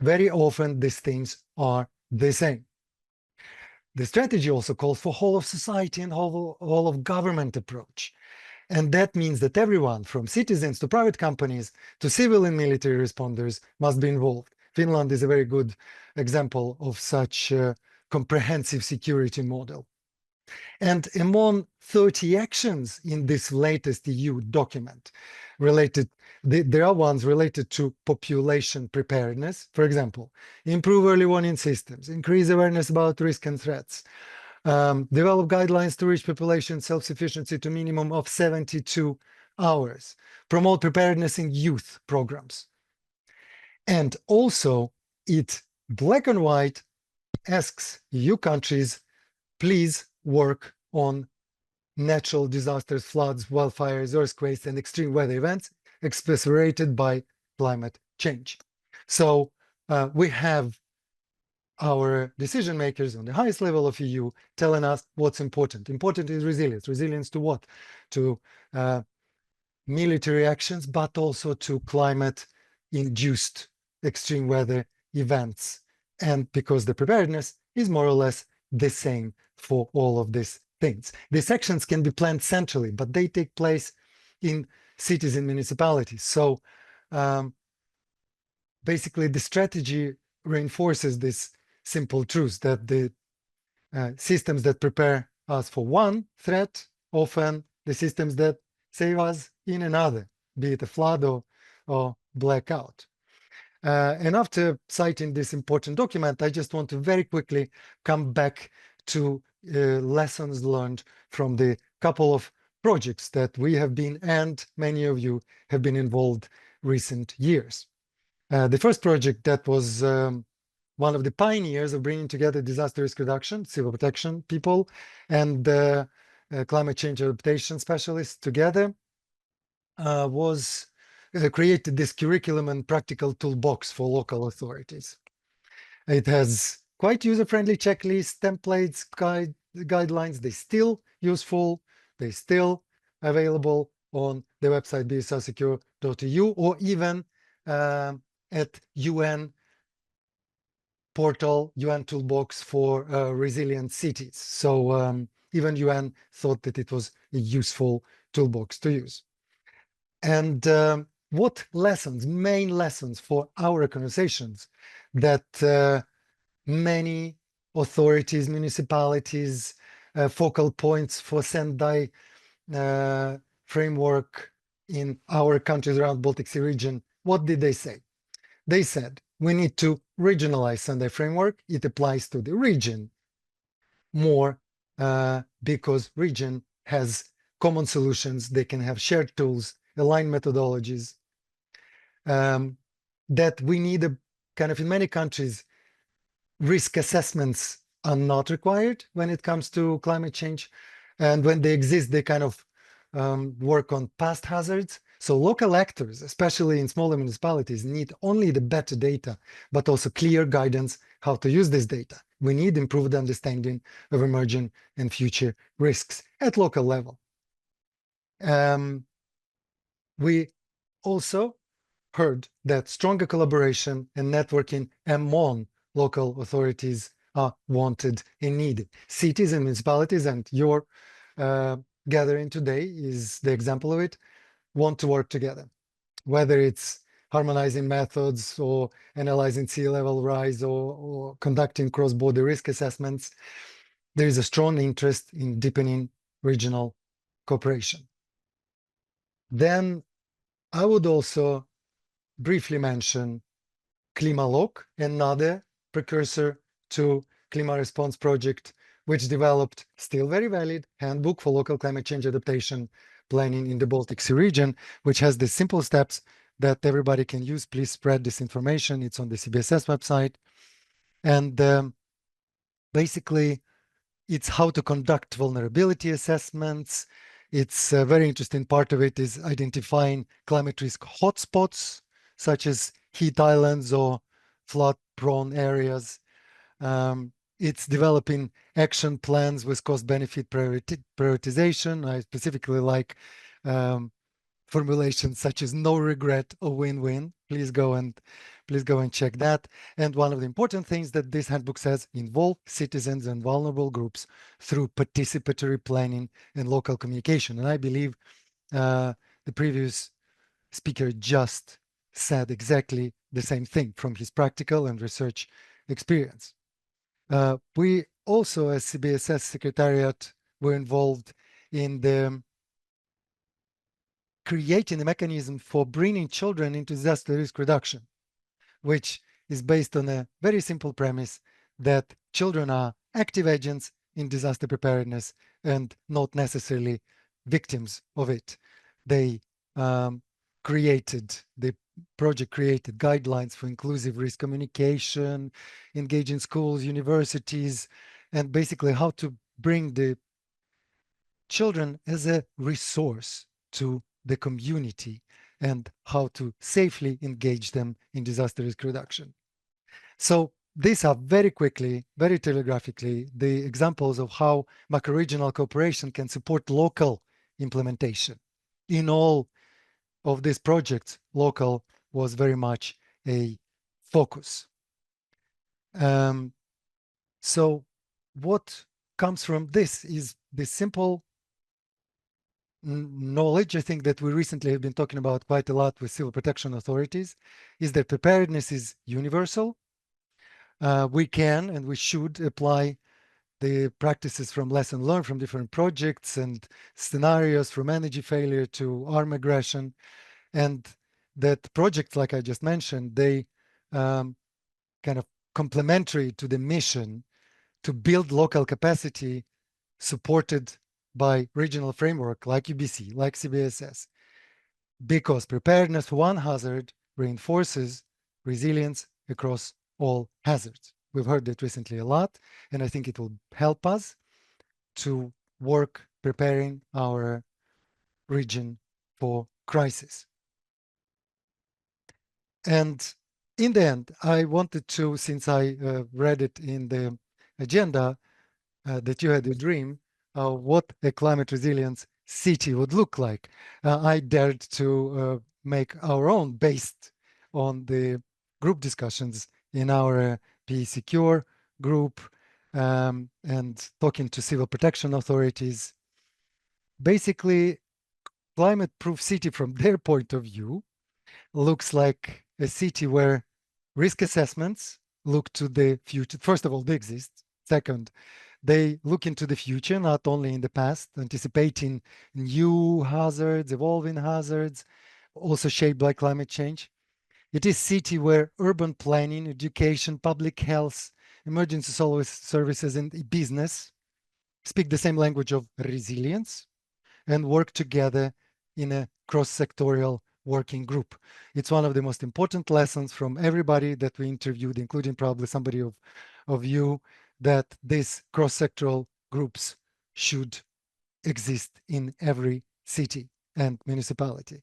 Very often these things are the same. The strategy also calls for whole of society and whole of government approach. And that means that everyone, from citizens to private companies to civil and military responders, must be involved. Finland is a very good example of such a comprehensive security model. And among 30 actions in this latest EU document there are ones related to population preparedness. For example, improve early warning systems, increase awareness about risk and threats, develop guidelines to reach population self-sufficiency to minimum of 72 hours, promote preparedness in youth programs. And also, it black and white asks EU countries, please work on natural disasters, floods, wildfires, earthquakes, and extreme weather events exacerbated by climate change. So we have our decision makers on the highest level of EU telling us what's important. Important is resilience. Resilience to what? To military actions, but also to climate-induced extreme weather events. And because the preparedness is more or less the same for all of these things. These actions can be planned centrally, but they take place in cities and municipalities. So basically the strategy reinforces this simple truth that the systems that prepare us for one threat, often the systems that save us in another, be it a flood or blackout. And after citing this important document, I just want to very quickly come back to lessons learned from the couple of projects that we have been, and many of you have been involved recent years. The first project that was one of the pioneers of bringing together disaster risk reduction, civil protection people, and climate change adaptation specialists together was created this curriculum and practical toolbox for local authorities. It has quite user-friendly checklists, templates, guidelines. They're still useful. They're still available on the website bsrsecure.eu or even at UN portal, UN toolbox for resilient cities. So even UN thought that it was a useful toolbox to use. And what lessons, main lessons for our organizations that many authorities, municipalities, focal points for Sendai framework in our countries around Baltic Sea region, what did they say? They said, we need to regionalize Sendai framework. It applies to the region more because region has common solutions. They can have shared tools, aligned methodologies. That we need a kind of, in many countries, risk assessments are not required when it comes to climate change. And when they exist, they kind of work on past hazards. So local actors, especially in smaller municipalities, need only the better data, but also clear guidance how to use this data. We need improved understanding of emerging and future risks at local level. We also heard that stronger collaboration and networking among local authorities are wanted and needed. Cities and municipalities, and your gathering today is the example of it, want to work together, whether it's harmonizing methods or analyzing sea level rise or conducting cross-border risk assessments. There is a strong interest in deepening regional cooperation. Then I would also briefly mention Klimalok, another precursor to Klima Response Project, which developed, still very valid, handbook for local climate change adaptation planning in the Baltic Sea region, which has the simple steps that everybody can use. Please spread this information. It's on the CBSS website. And basically, it's how to conduct vulnerability assessments. It's a very interesting part of it is identifying climate risk hotspots, such as heat islands or flood-prone areas. It's developing action plans with cost-benefit prioritization. I specifically like formulations such as no regret or win-win. Please go and check that. And one of the important things that this handbook says, involve citizens and vulnerable groups through participatory planning and local communication. And I believe the previous speaker just said exactly the same thing from his practical and research experience. We also, as CBSS Secretariat, were involved in the creating a mechanism for bringing children into disaster risk reduction, which is based on a very simple premise that children are active agents in disaster preparedness and not necessarily victims of it. They the project created guidelines for inclusive risk communication, engaging schools, universities, and basically how to bring the children as a resource to the community and how to safely engage them in disaster risk reduction. So these are very quickly, very telegraphically, the examples of how macro-regional cooperation can support local implementation. In all of these projects, local was very much a focus. So what comes from this is the simple knowledge, I think, that we recently have been talking about quite a lot with civil protection authorities, is that preparedness is universal. We can and we should apply the practices from lesson learned from different projects and scenarios, from energy failure to armed aggression, and that projects, like I just mentioned, they kind of complementary to the mission to build local capacity supported by regional framework like UBC, like CBSS, because preparedness for one hazard reinforces resilience across all hazards. We've heard that recently a lot, and I think it will help us to work preparing our region for crisis. And in the end, I wanted to, since I read it in the agenda, that you had a dream, what a climate resilience city would look like. I dared to make our own based on the group discussions in our PE Secure group and talking to civil protection authorities. Basically, climate-proof city from their point of view looks like a city where risk assessments look to the future. First of all, they exist. Second, They look into the future, not only in the past, anticipating new hazards, evolving hazards, also shaped by climate change. It is a city where urban planning, education, public health, emergency services, and business speak the same language of resilience and work together in a cross-sectorial working group. It's one of the most important lessons from everybody that we interviewed, including probably somebody of you, that these cross-sectoral groups should exist in every city and municipality.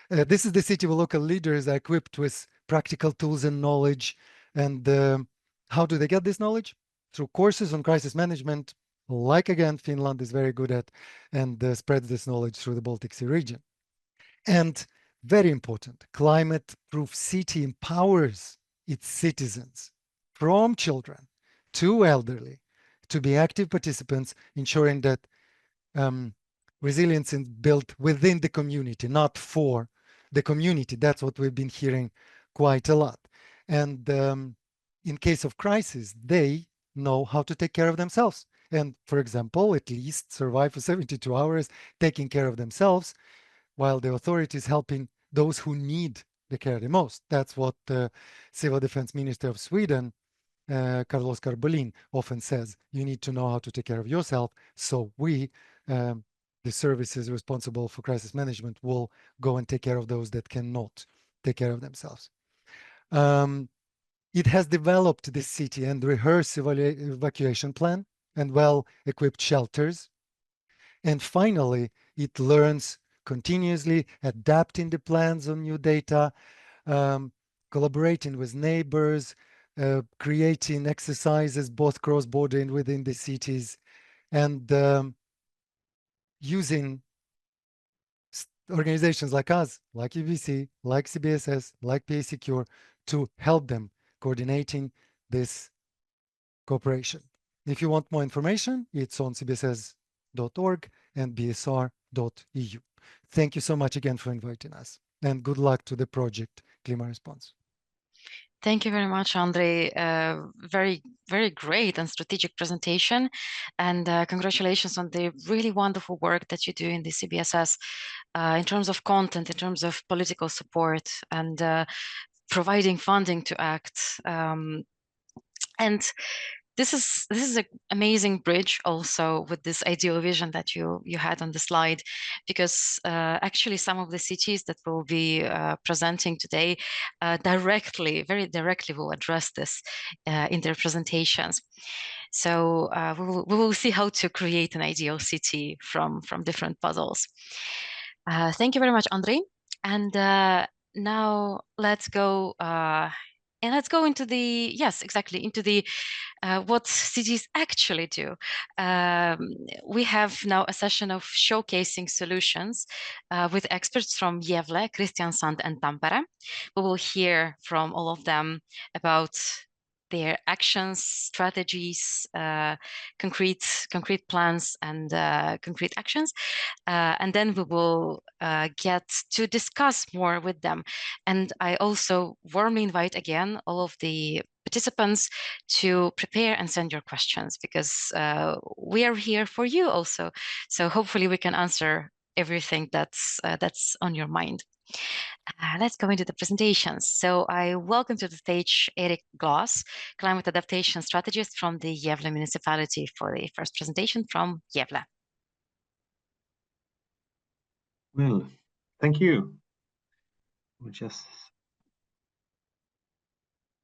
This is the city where local leaders are equipped with practical tools and knowledge. And how do they get this knowledge? Through courses on crisis management, like again, Finland is very good at, and spreads this knowledge through the Baltic Sea region. And very important, climate-proof city empowers its citizens, from children to elderly, to be active participants, ensuring that resilience is built within the community, not for the community. That's what we've been hearing quite a lot. And in case of crisis, they know how to take care of themselves. And for example, at least survive for 72 hours, taking care of themselves, while the authorities helping those who need the care the most. That's what the Civil Defense Minister of Sweden, Carlos Carbolin, often says. You need to know how to take care of yourself. So we, the services responsible for crisis management, will go and take care of those that cannot take care of themselves. It has developed this city and rehearsed evacuation plan and well-equipped shelters. And finally, it learns continuously, adapting the plans on new data, collaborating with neighbors, creating exercises both cross-border and within the cities, and using organizations like us, like UBC, like CBSS, like PA Secure, to help them coordinating this cooperation. If you want more information, it's on cbss.org and bsr.eu. Thank you so much again for inviting us, and good luck to the project Clima Response. Thank you very much, Andrei. Very, very great and strategic presentation. And congratulations on the really wonderful work that you do in the CBSS in terms of content, in terms of political support, and providing funding to act. And this is an amazing bridge also with this ideal vision that you had on the slide, because actually some of the cities that we'll be presenting today very directly will address this in their presentations. So we will see how to create an ideal city from different puzzles. Thank you very much, Andrei. And now let's go into the what cities actually do. We have now a session of showcasing solutions with experts from Gävle, Kristiansand, and Tampere. We will hear from all of them about their actions, strategies, concrete plans, and concrete actions. And then we will get to discuss more with them. And I also warmly invite again all of the participants to prepare and send your questions, because we are here for you also. So hopefully we can answer everything that's on your mind. Let's go into the presentations. So I welcome to the stage Erik Glas, climate adaptation strategist from the Gävle municipality, for the first presentation from Gävle. Well, thank you. We'll just...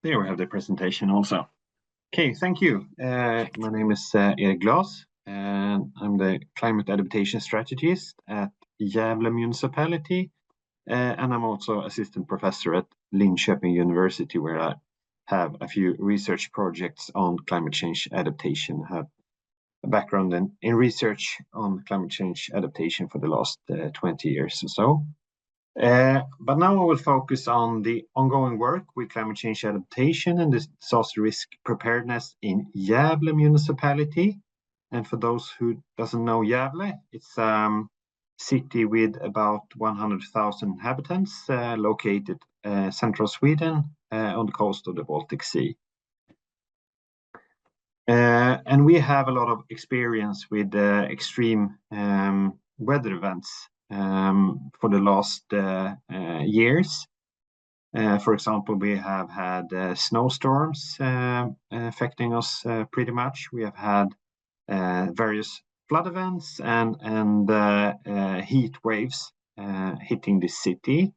There we have the presentation also. Okay, thank you. My name is Erik Glas, and I'm the climate adaptation strategist at Gävle municipality. And I'm also assistant professor at Linköping University, where I have a few research projects on climate change adaptation. I have a background in research on climate change adaptation for the last 20 years or so. But now I will focus on the ongoing work with climate change adaptation and disaster risk preparedness in Gävle municipality. And for those who doesn't know Gävle, it's city with about 100,000 inhabitants, located central Sweden on the coast of the Baltic Sea. And we have a lot of experience with extreme weather events for the last years. For example, we have had snowstorms affecting us pretty much. We have had various flood events and heat waves hitting the city.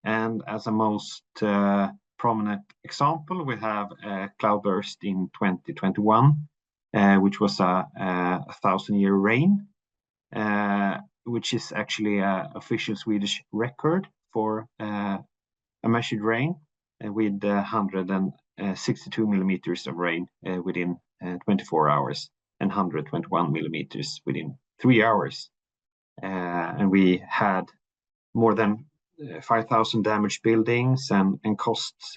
And as a most prominent example, we have a cloudburst in 2021, which was a 1,000-year rain, which is actually an official Swedish record for a measured rain with 162 millimeters of rain within 24 hours and 121 millimeters within 3 hours. And we had more than 5,000 damaged buildings and costs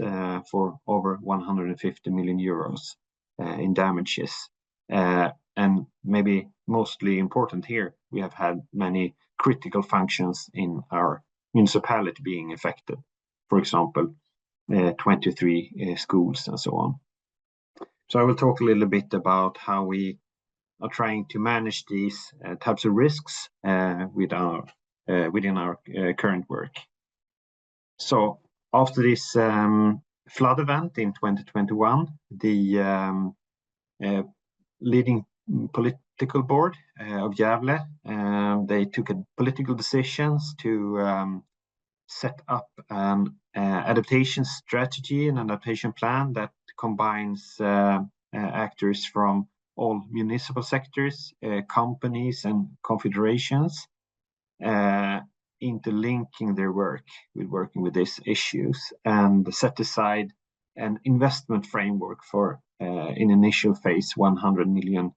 for over 150 million euros in damages. And maybe mostly important here, we have had many critical functions in our municipality being affected. For example, 23 schools and so on. So I will talk a little bit about how we are trying to manage these types of risks within our current work. So after this flood event in 2021, the leading political board of Gävle, they took a political decisions to set up an adaptation strategy and adaptation plan that combines actors from all municipal sectors, companies and confederations, interlinking their work with working with these issues, and set aside an investment framework for in initial phase 100 million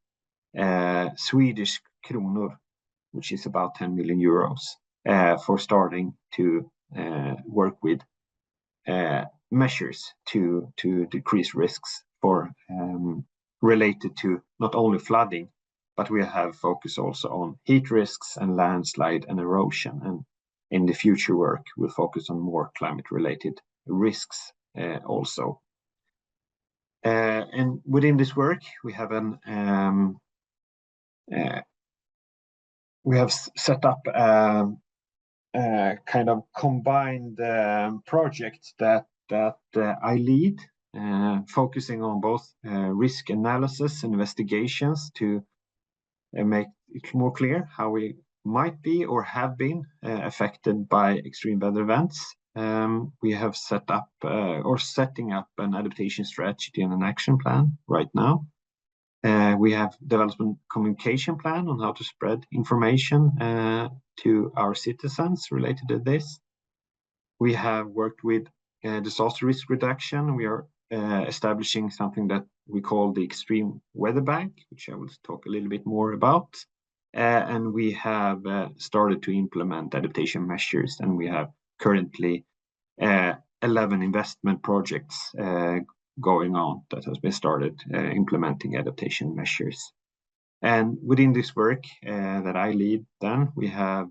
Swedish kronor, which is about 10 million euros, for starting to work with measures to decrease risks for related to not only flooding, but we have focus also on heat risks and landslide and erosion. And in the future work, we'll focus on more climate-related risks also. And within this work, we have set up a kind of combined project that I lead, focusing on both risk analysis and investigations to make it more clear how we might be or have been affected by extreme weather events. We have set up or setting up an adaptation strategy and an action plan right now. We have developed a communication plan on how to spread information to our citizens related to this. We have worked with disaster risk reduction. We are establishing something that we call the Extreme Weather Bank, which I will talk a little bit more about. And we have started to implement adaptation measures, and we have currently 11 investment projects going on that has been started implementing adaptation measures. And within this work that I lead, then we have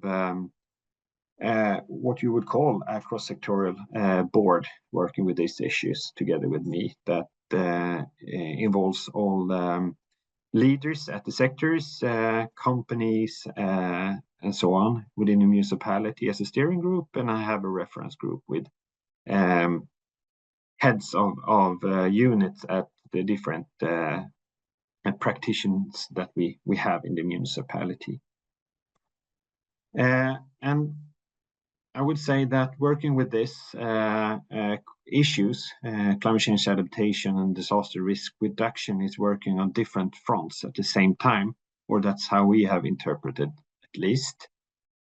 what you would call a cross-sectorial board working with these issues together with me that involves all leaders at the sectors, companies, and so on within the municipality as a steering group. And I have a reference group with heads of units at the different practitioners that we have in the municipality. And I would say that working with this issues, climate change adaptation and disaster risk reduction, is working on different fronts at the same time, or that's how we have interpreted at least.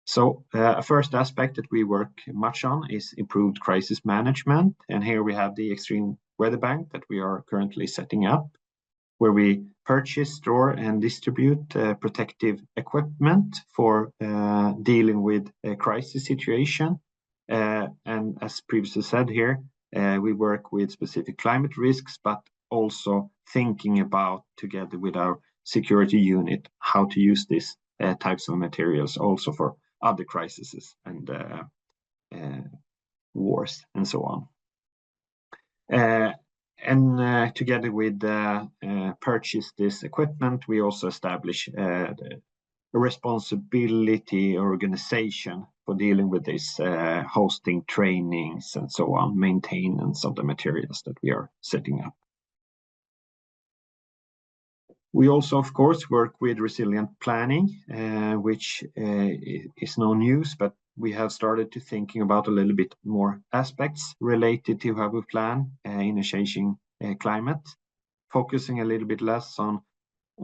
So a first aspect that we work much on is improved crisis management. And here we have the Extreme Weather Bank that we are currently setting up, where we purchase, store, and distribute protective equipment for dealing with a crisis situation. And as previously said here, we work with specific climate risks, but also thinking about, together with our security unit, how to use these types of materials also for other crises and wars and so on. And together with purchase this equipment, we also establish a responsibility organization for dealing with this hosting trainings and so on, maintenance of the materials that we are setting up. We also, of course, work with resilient planning, which is no news, but we have started to thinking about a little bit more aspects related to how we plan in a changing climate, focusing a little bit less on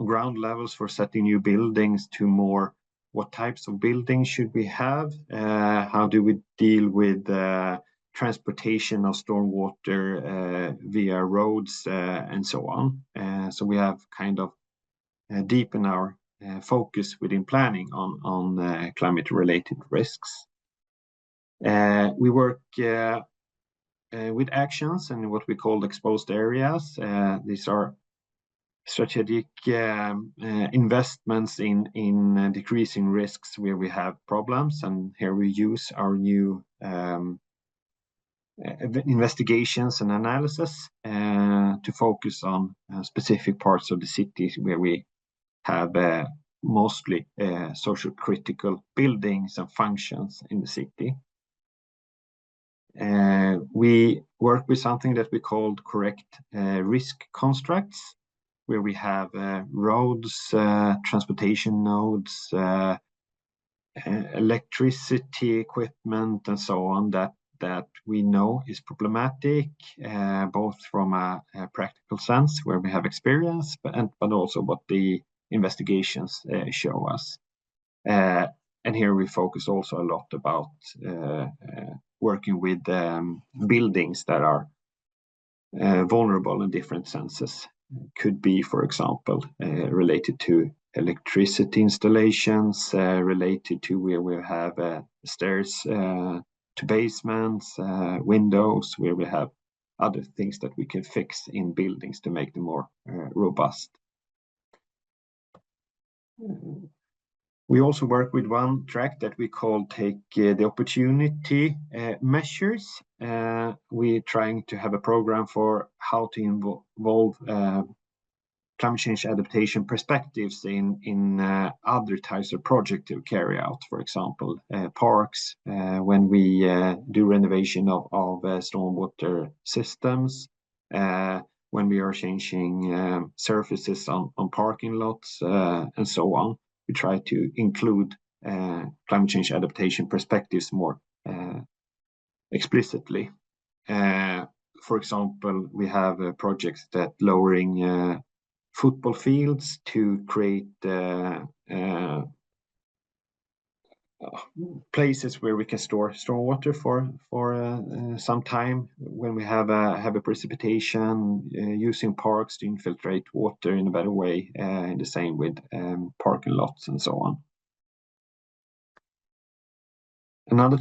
ground levels for setting new buildings to more what types of buildings should we have, how do we deal with transportation of stormwater via roads and so on. So we have kind of deepen our focus within planning on climate-related risks. We work with actions and what we call exposed areas. These are strategic investments in decreasing risks where we have problems, and here we use our new investigations and analysis to focus on specific parts of the cities where we have mostly social critical buildings and functions in the city. We work with something that we called correct risk constructs, where we have roads, transportation nodes, electricity equipment, and so on that we know is problematic, both from a practical sense where we have experience, but also what the investigations show us. And here we focus also a lot about working with buildings that are vulnerable in different senses. Could be, for example, related to electricity installations, related to where we have stairs to basements, windows, where we have other things that we can fix in buildings to make them more robust. We also work with one track that we call Take the Opportunity measures. We're trying to have a program for how to involve climate change adaptation perspectives in other types of projects to carry out, for example, parks, when we do renovation of stormwater systems, when we are changing surfaces on parking lots, and so on. We try to include climate change adaptation perspectives more explicitly. For example, we have projects that lowering football fields to create places where we can store stormwater for some time when we have a precipitation, using parks to infiltrate water in a better way, and the same with parking lots and so on. Another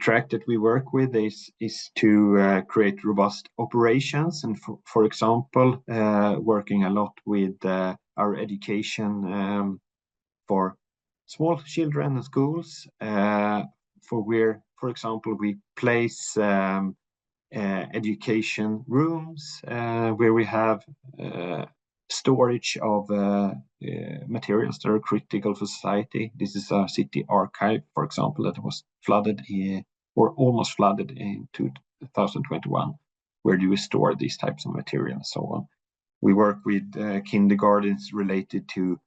track that we work with is to create robust operations, and for example, working a lot with our education for small children and schools, for where, for example, we place education rooms where we have storage of materials that are critical for society. This is our city archive, for example, that was flooded or almost flooded in 2021. Where do we store these types of materials, so on? We work with kindergartens related to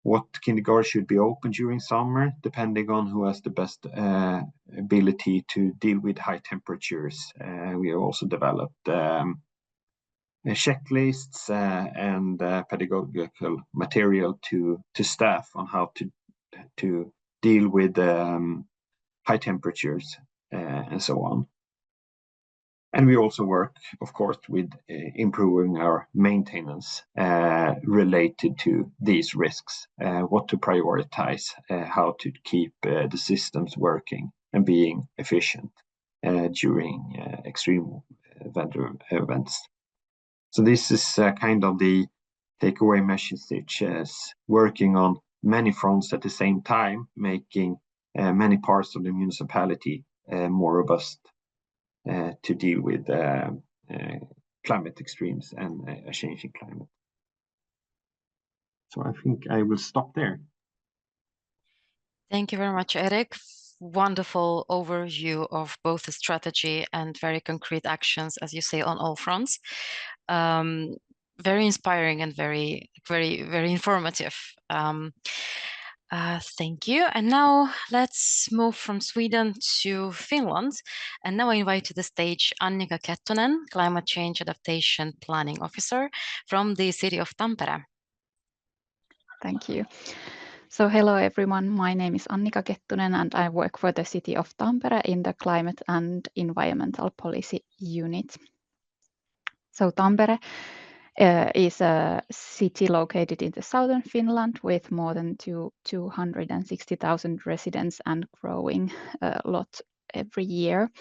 what kindergarten should be open during summer, depending on who has the best ability to deal with high temperatures. We have also developed checklists and pedagogical material to staff on how to deal with high temperatures and so on. And we also work, of course, with improving our maintenance related to these risks, what to prioritize, how to keep the systems working and being efficient during extreme weather events. So this is kind of the takeaway message, as working on many fronts at the same time, making many parts of the municipality more robust to deal with climate extremes and a changing climate. So I think I will stop there. Thank you very much, Eric. Wonderful overview of both the strategy and very concrete actions, as you say, on all fronts. Very inspiring and very, very informative. Thank you. And now let's move from Sweden to Finland. And now I invite to the stage Annika Kettunen, Climate Change Adaptation Planning Officer from the city of Tampere. Thank you. So hello everyone, my name is Annika Kettunen and I work for the city of Tampere in the Climate and Environmental Policy Unit. So Tampere is a city located in the southern Finland with more than 260,000 residents and growing a lot every year.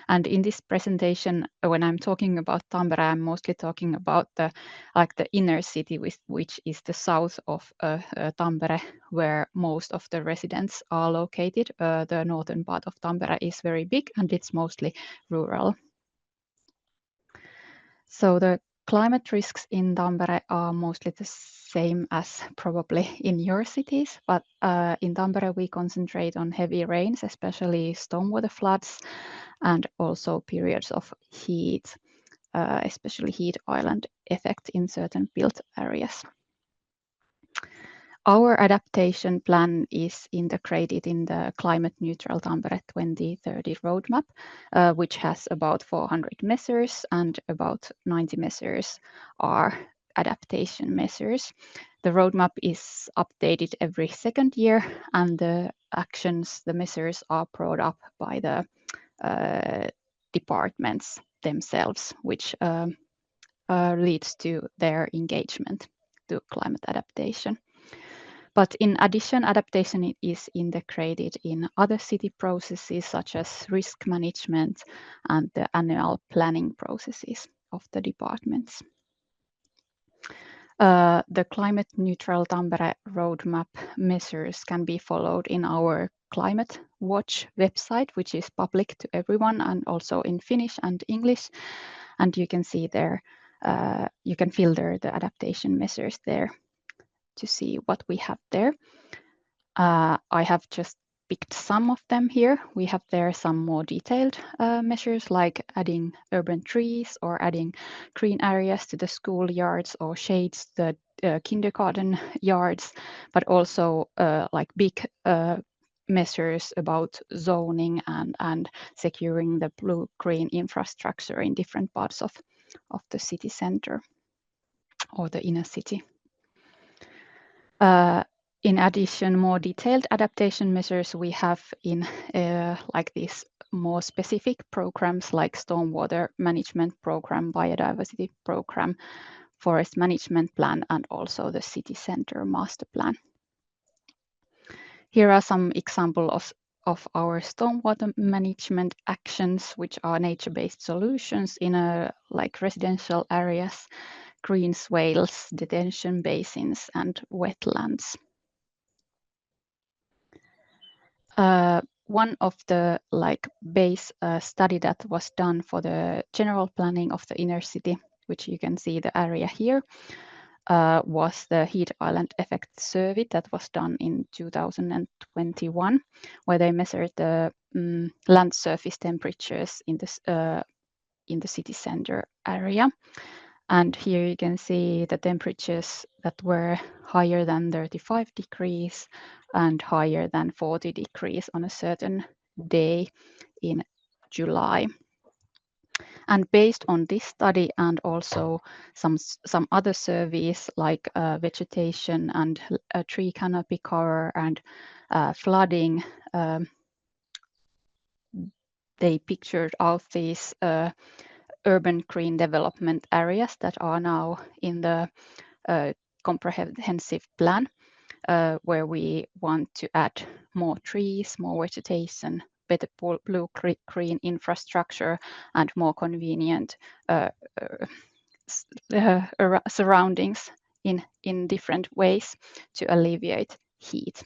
And in this presentation, when I'm talking about Tampere, I'm mostly talking about the inner city, which is the south of Tampere, where most of the residents are located. The northern part of Tampere is very big and it's mostly rural. So the climate risks in Tampere are mostly the same as probably in your cities, but in Tampere we concentrate on heavy rains, especially stormwater floods, and also periods of heat, especially heat island effect in certain built areas. Our adaptation plan is integrated in the Climate Neutral Tampere 2030 roadmap, which has about 400 measures and about 90 measures are adaptation measures. The roadmap is updated every second year and the actions, the measures are brought up by the departments themselves, which leads to their engagement to climate adaptation. But in addition, adaptation is integrated in other city processes such as risk management and the annual planning processes of the departments. The Climate Neutral Tampere roadmap measures can be followed in our Climate Watch website, which is public to everyone and also in Finnish and English. And you can see there, you can filter the adaptation measures there to see what we have there. I have just picked some of them here. We have there some more detailed measures like adding urban trees or adding green areas to the school yards or shades to the kindergarten yards, but also like big measures about zoning and securing the blue-green infrastructure in different parts of the city center or the inner city. In addition, more detailed adaptation measures we have in like these more specific programs like stormwater management program, biodiversity program, forest management plan, and also the city center master plan. Here are some examples of our stormwater management actions, which are nature-based solutions in like residential areas, green swales, detention basins, and wetlands. One of the base study that was done for the general planning of the inner city, which you can see the area here, was the heat island effect survey that was done in 2021, where they measured the land surface temperatures in the city center area. And here you can see the temperatures that were higher than 35 degrees and higher than 40 degrees on a certain day in July. And based on this study and also some other surveys like vegetation and tree canopy cover and flooding, they pictured out these urban green development areas that are now in the comprehensive plan, where we want to add more trees, more vegetation, better blue-green infrastructure, and more convenient surroundings in different ways to alleviate heat.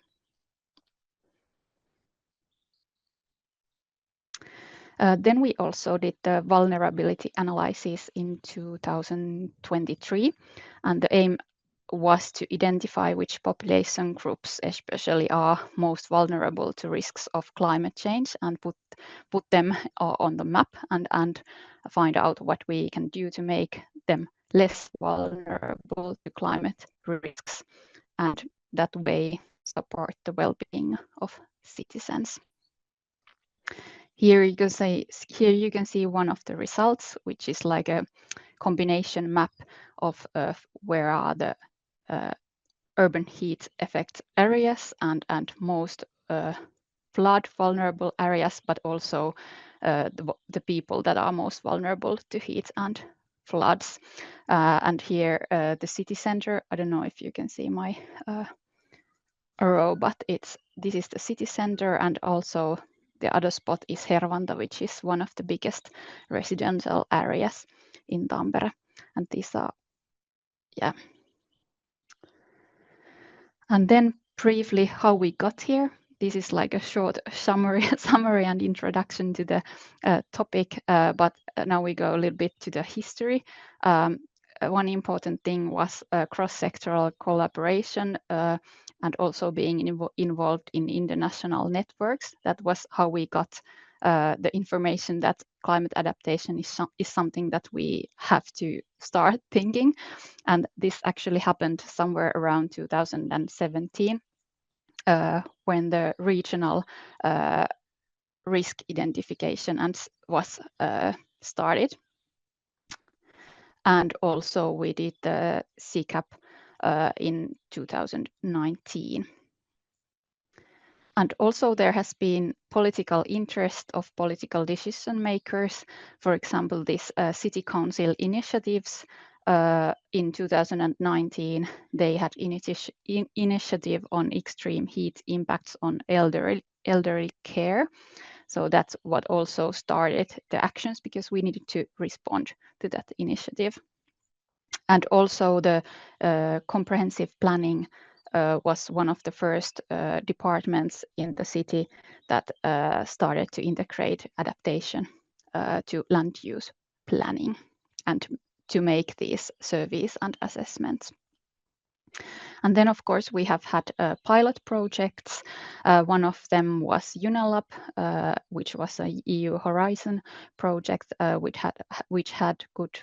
Then we also did the vulnerability analysis in 2023, and the aim was to identify which population groups especially are most vulnerable to risks of climate change and put them on the map and find out what we can do to make them less vulnerable to climate risks, and that way support the well-being of citizens. Here you can see one of the results, which is like a combination map of where are the urban heat effect areas and most flood vulnerable areas, but also the people that are most vulnerable to heat and floods. And here the city center, I don't know if you can see my arrow, but this is the city center, and also the other spot is Hervanta, which is one of the biggest residential areas in Tampere. And these are, yeah. And then briefly how we got here. This is like a short summary and introduction to the topic, but now we go a little bit to the history. One important thing was cross-sectoral collaboration and also being involved in international networks. That was how we got the information that climate adaptation is something that we have to start thinking. And this actually happened somewhere around 2017 when the regional risk identification was started. And also we did the CCAP in 2019. And also there has been political interest of political decision makers. For example, this city council initiatives in 2019, they had initiative on extreme heat impacts on elderly care. So that's what also started the actions, because we needed to respond to that initiative. And also the comprehensive planning was one of the first departments in the city that started to integrate adaptation to land use planning and to make these surveys and assessments. And then, of course, we have had pilot projects. One of them was UNELAB, which was an EU Horizon project, which had good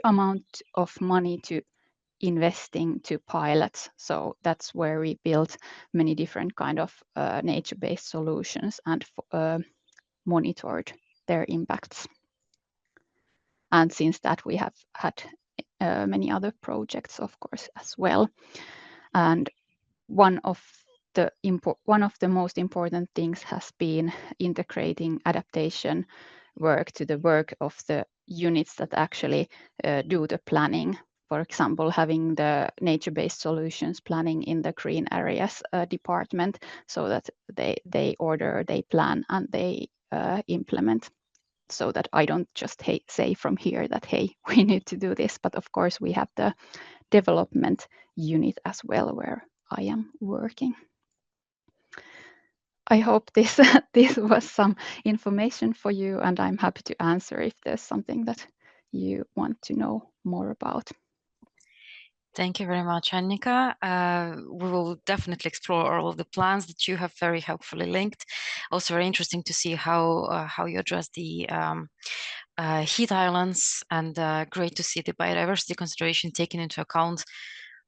amount of money to investing to pilots. So that's where we built many different kind of nature-based solutions and monitored their impacts. And since that, we have had many other projects, of course, as well. And one of the most important things has been integrating adaptation work to the work of the units that actually do the planning. For example, having the nature-based solutions planning in the green areas department, so that they order, they plan, and they implement. So that I don't just say from here that, hey, we need to do this, but of course we have the development unit as well, where I am working. I hope this was some information for you, and I'm happy to answer if there's something that you want to know more about. Thank you very much, Annika. We will definitely explore all of the plans that you have very helpfully linked. Also very interesting to see how you address the heat islands, and great to see the biodiversity consideration taken into account.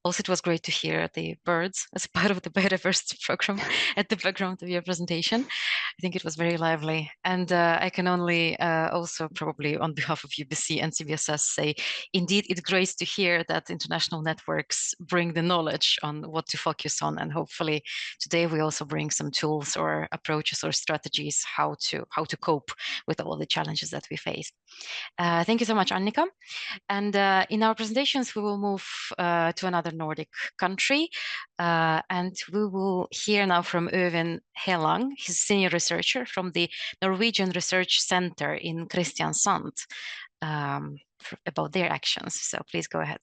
Also, it was great to hear the birds as part of the biodiversity program at the background of your presentation. I think it was very lively. And I can only also probably on behalf of UBC and CBSS say, indeed, it's great to hear that international networks bring the knowledge on what to focus on. And hopefully today we also bring some tools or approaches or strategies how to cope with all the challenges that we face. Thank you so much, Annika. And in our presentations, we will move to another Nordic country. And we will hear now from Øyvind Helang, his senior researcher from the Norwegian Research Center in Kristiansand, about their actions. So please go ahead.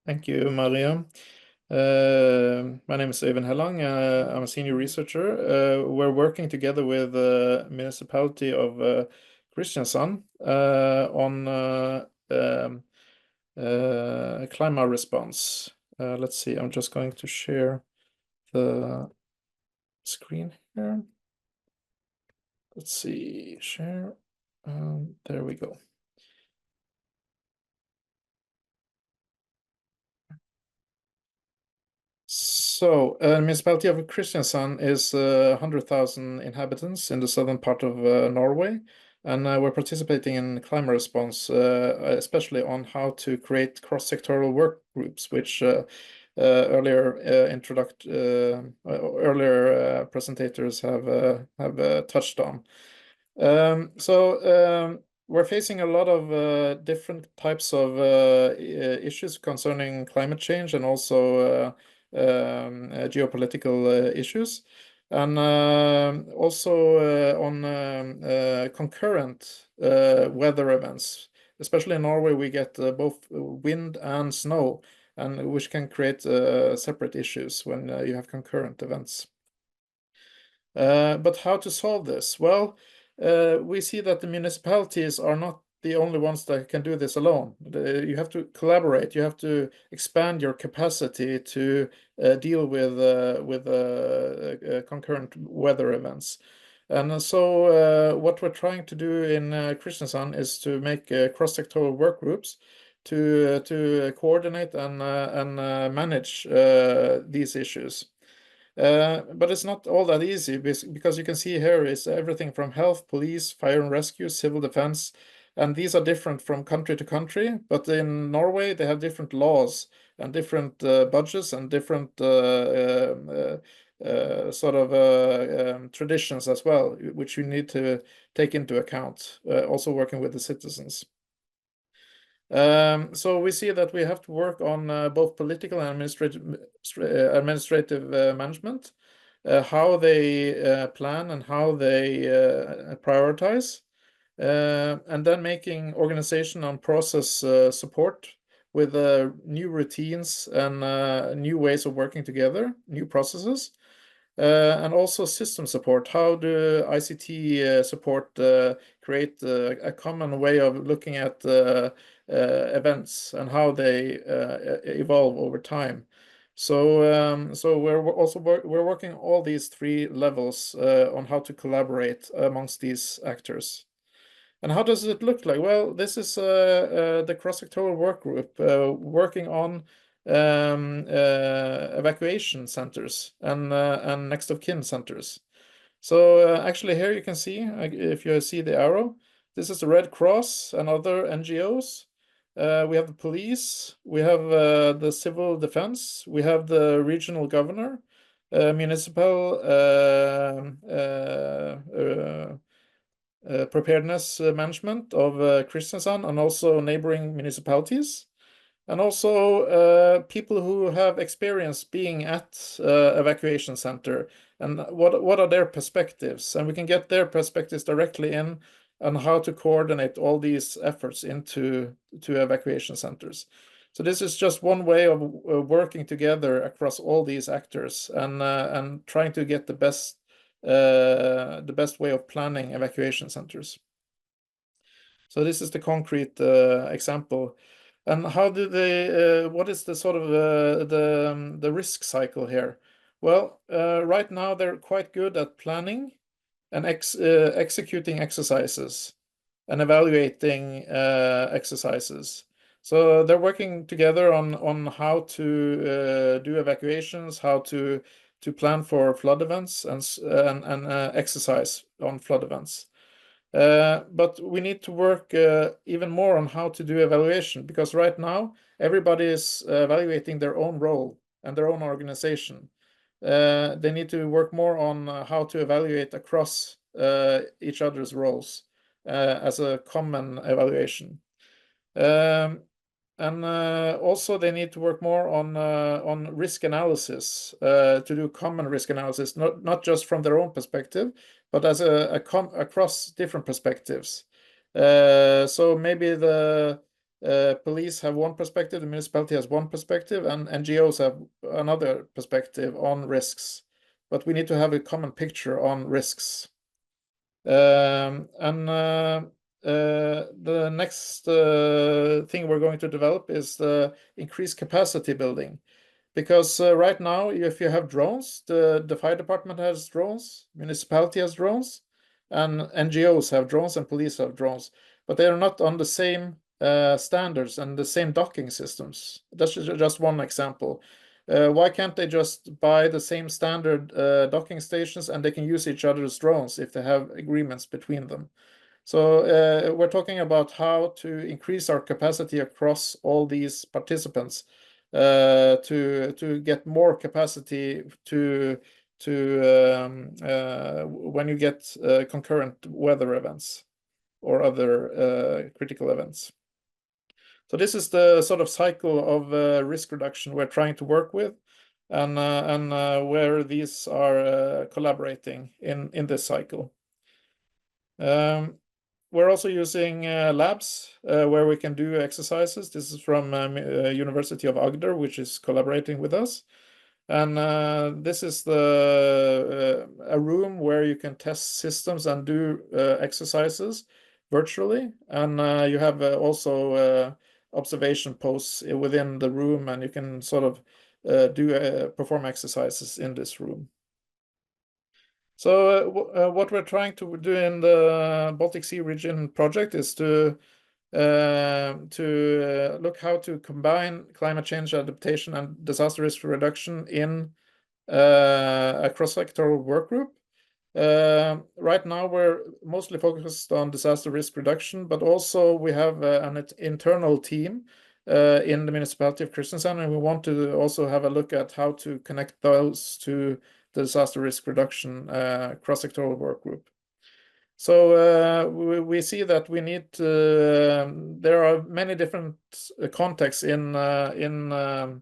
Thank you, Maria. My name is Øyvind Hellang. I'm a senior researcher. We're working together with the municipality of Kristiansand on climate response. Let's see, I'm just going to share the screen here. Let's see, share. There we go. So, municipality of Kristiansand is 100,000 inhabitants in the southern part of Norway, and we're participating in climate response, especially on how to create cross-sectoral work groups, which earlier presentators have touched on. We're facing a lot of different types of issues concerning climate change and also geopolitical issues, and also on concurrent weather events. Especially in Norway, we get both wind and snow, and which can create separate issues when you have concurrent events. But how to solve this? Well, we see that the municipalities are not the only ones that can do this alone. You have to collaborate. You have to expand your capacity to deal with concurrent weather events. And so what we're trying to do in Kristiansand is to make cross-sectoral work groups to coordinate and manage these issues. But it's not all that easy because you can see here is everything from health, police, fire and rescue, civil defense, and these are different from country to country. But in Norway, they have different laws and different budgets and different traditions as well, which you need to take into account, also working with the citizens. So we see that we have to work on both political and administrative management, how they plan and how they prioritize, and then making organization and process support with new routines and new ways of working together, new processes. And also system support. How do ICT support create a common way of looking at events and how they evolve over time? So we're working all these three levels on how to collaborate amongst these actors. And how does it look like? Well, this is the cross-sectoral work group working on evacuation centers and next of kin centers. So actually here you can see, if you see the arrow, this is the Red Cross and other NGOs. We have the police, we have the civil defense, we have the regional governor, municipal preparedness management of Kristiansand and also neighboring municipalities. And also people who have experience being at evacuation center and what are their perspectives, and we can get their perspectives directly in on how to coordinate all these efforts into evacuation centers. So this is just one way of working together across all these actors and trying to get the best way of planning evacuation centers. So this is the concrete example. And how do they? What is the sort of the risk cycle here? Well, right now they're quite good at planning and executing exercises and evaluating exercises. So they're working together on how to do evacuations, how to plan for flood events and exercise on flood events. But we need to work even more on how to do evaluation, because right now everybody is evaluating their own role and their own organization. They need to work more on how to evaluate across each other's roles as a common evaluation. And also they need to work more on risk analysis, to do common risk analysis, not just from their own perspective, but as across different perspectives. So maybe the police have one perspective, the municipality has one perspective, and NGOs have another perspective on risks. But we need to have a common picture on risks. The next thing we're going to develop is the increased capacity building. Because right now, if you have drones, the fire department has drones, municipality has drones, and NGOs have drones and police have drones, but they are not on the same standards and the same docking systems. That's just one example. Why can't they just buy the same standard docking stations and they can use each other's drones if they have agreements between them? So we're talking about how to increase our capacity across all these participants to get more capacity to when you get concurrent weather events or other critical events. So this is the sort of cycle of risk reduction we're trying to work with, and where these are collaborating in this cycle. We're also using labs where we can do exercises. This is from University of Agder, which is collaborating with us. And this is a room where you can test systems and do exercises virtually. And you have also observation posts within the room, and you can sort of perform exercises in this room. So what we're trying to do in the Baltic Sea region project is to look how to combine climate change adaptation and disaster risk reduction in a cross-sectoral work group. Right now, we're mostly focused on disaster risk reduction, but also we have an internal team in the municipality of Kristiansand, and we want to also have a look at how to connect those to the disaster risk reduction cross-sectoral work group. So we see that we need there are many different contexts in the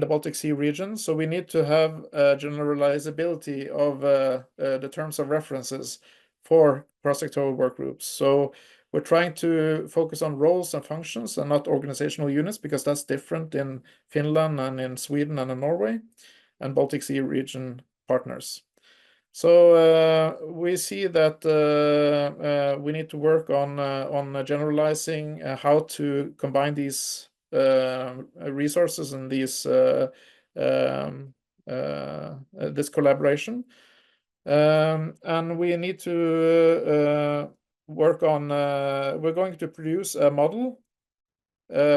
Baltic Sea region, so we need to have generalizability of the terms of references for cross-sectoral work groups. So we're trying to focus on roles and functions and not organizational units, because that's different in Finland and in Sweden and in Norway and Baltic Sea region partners. So we see that we need to work on generalizing how to combine these resources and these this collaboration, and we need to work on. We're going to produce a model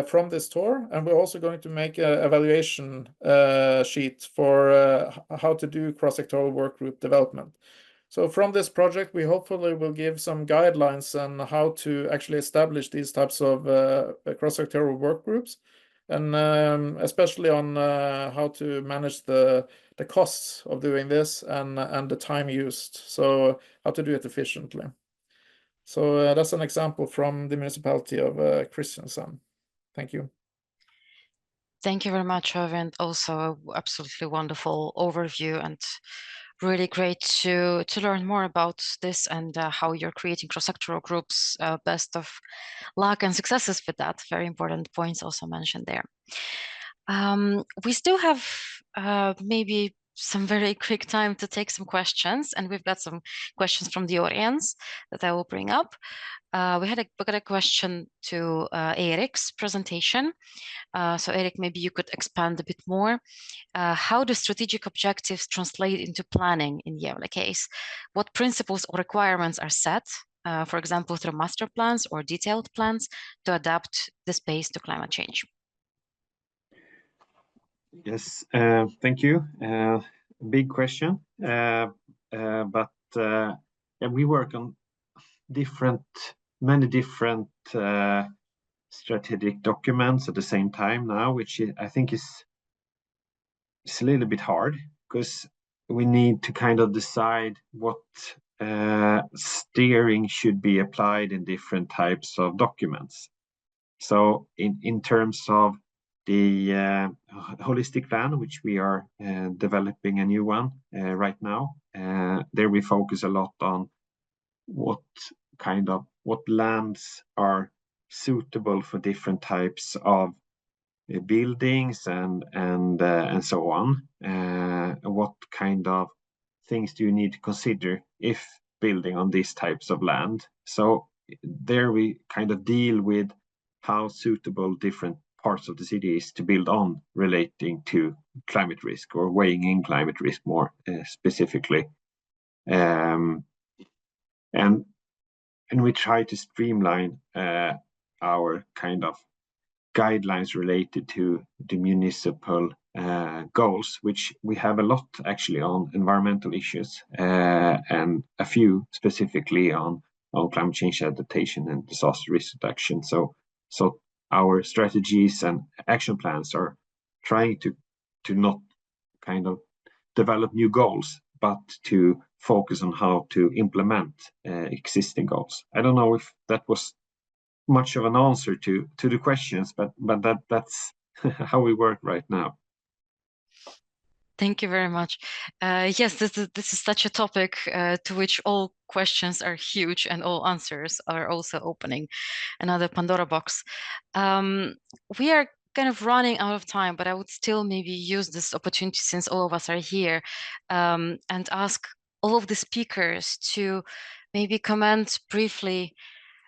from this tour, and we're also going to make an evaluation sheet for how to do cross-sectoral work group development. So from this project, we hopefully will give some guidelines on how to actually establish these types of cross-sectoral work groups, and especially on how to manage the costs of doing this and the time used, so how to do it efficiently. So that's an example from the municipality of Kristiansand. Thank you. Thank you very much, Øyvind. Also, absolutely wonderful overview, and really great to learn more about this and how you're creating cross-sectoral groups. Best of luck and successes with that. Very important points also mentioned there. We still have maybe some very quick time to take some questions, and we've got some questions from the audience that I will bring up. We got a question to Erik's presentation. So Erik, maybe you could expand a bit more. How do strategic objectives translate into planning in Gävle case? What principles or requirements are set, for example, through master plans or detailed plans, to adapt the space to climate change? Yes, thank you. Big question, but we work on many different strategic documents at the same time now, which I think is a little bit hard, because we need to kind of decide what steering should be applied in different types of documents. So in terms of the holistic plan, which we are developing a new one right now, there we focus a lot on what lands are suitable for different types of buildings and so on. What kind of things do you need to consider if building on these types of land? So there we kind of deal with how suitable different parts of the city is to build on relating to climate risk, or weighing in climate risk more specifically. And we try to streamline our kind of guidelines related to the municipal goals, which we have a lot actually on environmental issues, and a few specifically on climate change adaptation and disaster risk reduction. So our strategies and action plans are trying to not kind of develop new goals, but to focus on how to implement existing goals. I don't know if that was much of an answer to the questions, but that's how we work right now. Thank you very much. Yes, this is such a topic to which all questions are huge and all answers are also opening another Pandora box. We are kind of running out of time, but I would still maybe use this opportunity, since all of us are here, and ask all of the speakers to maybe comment briefly.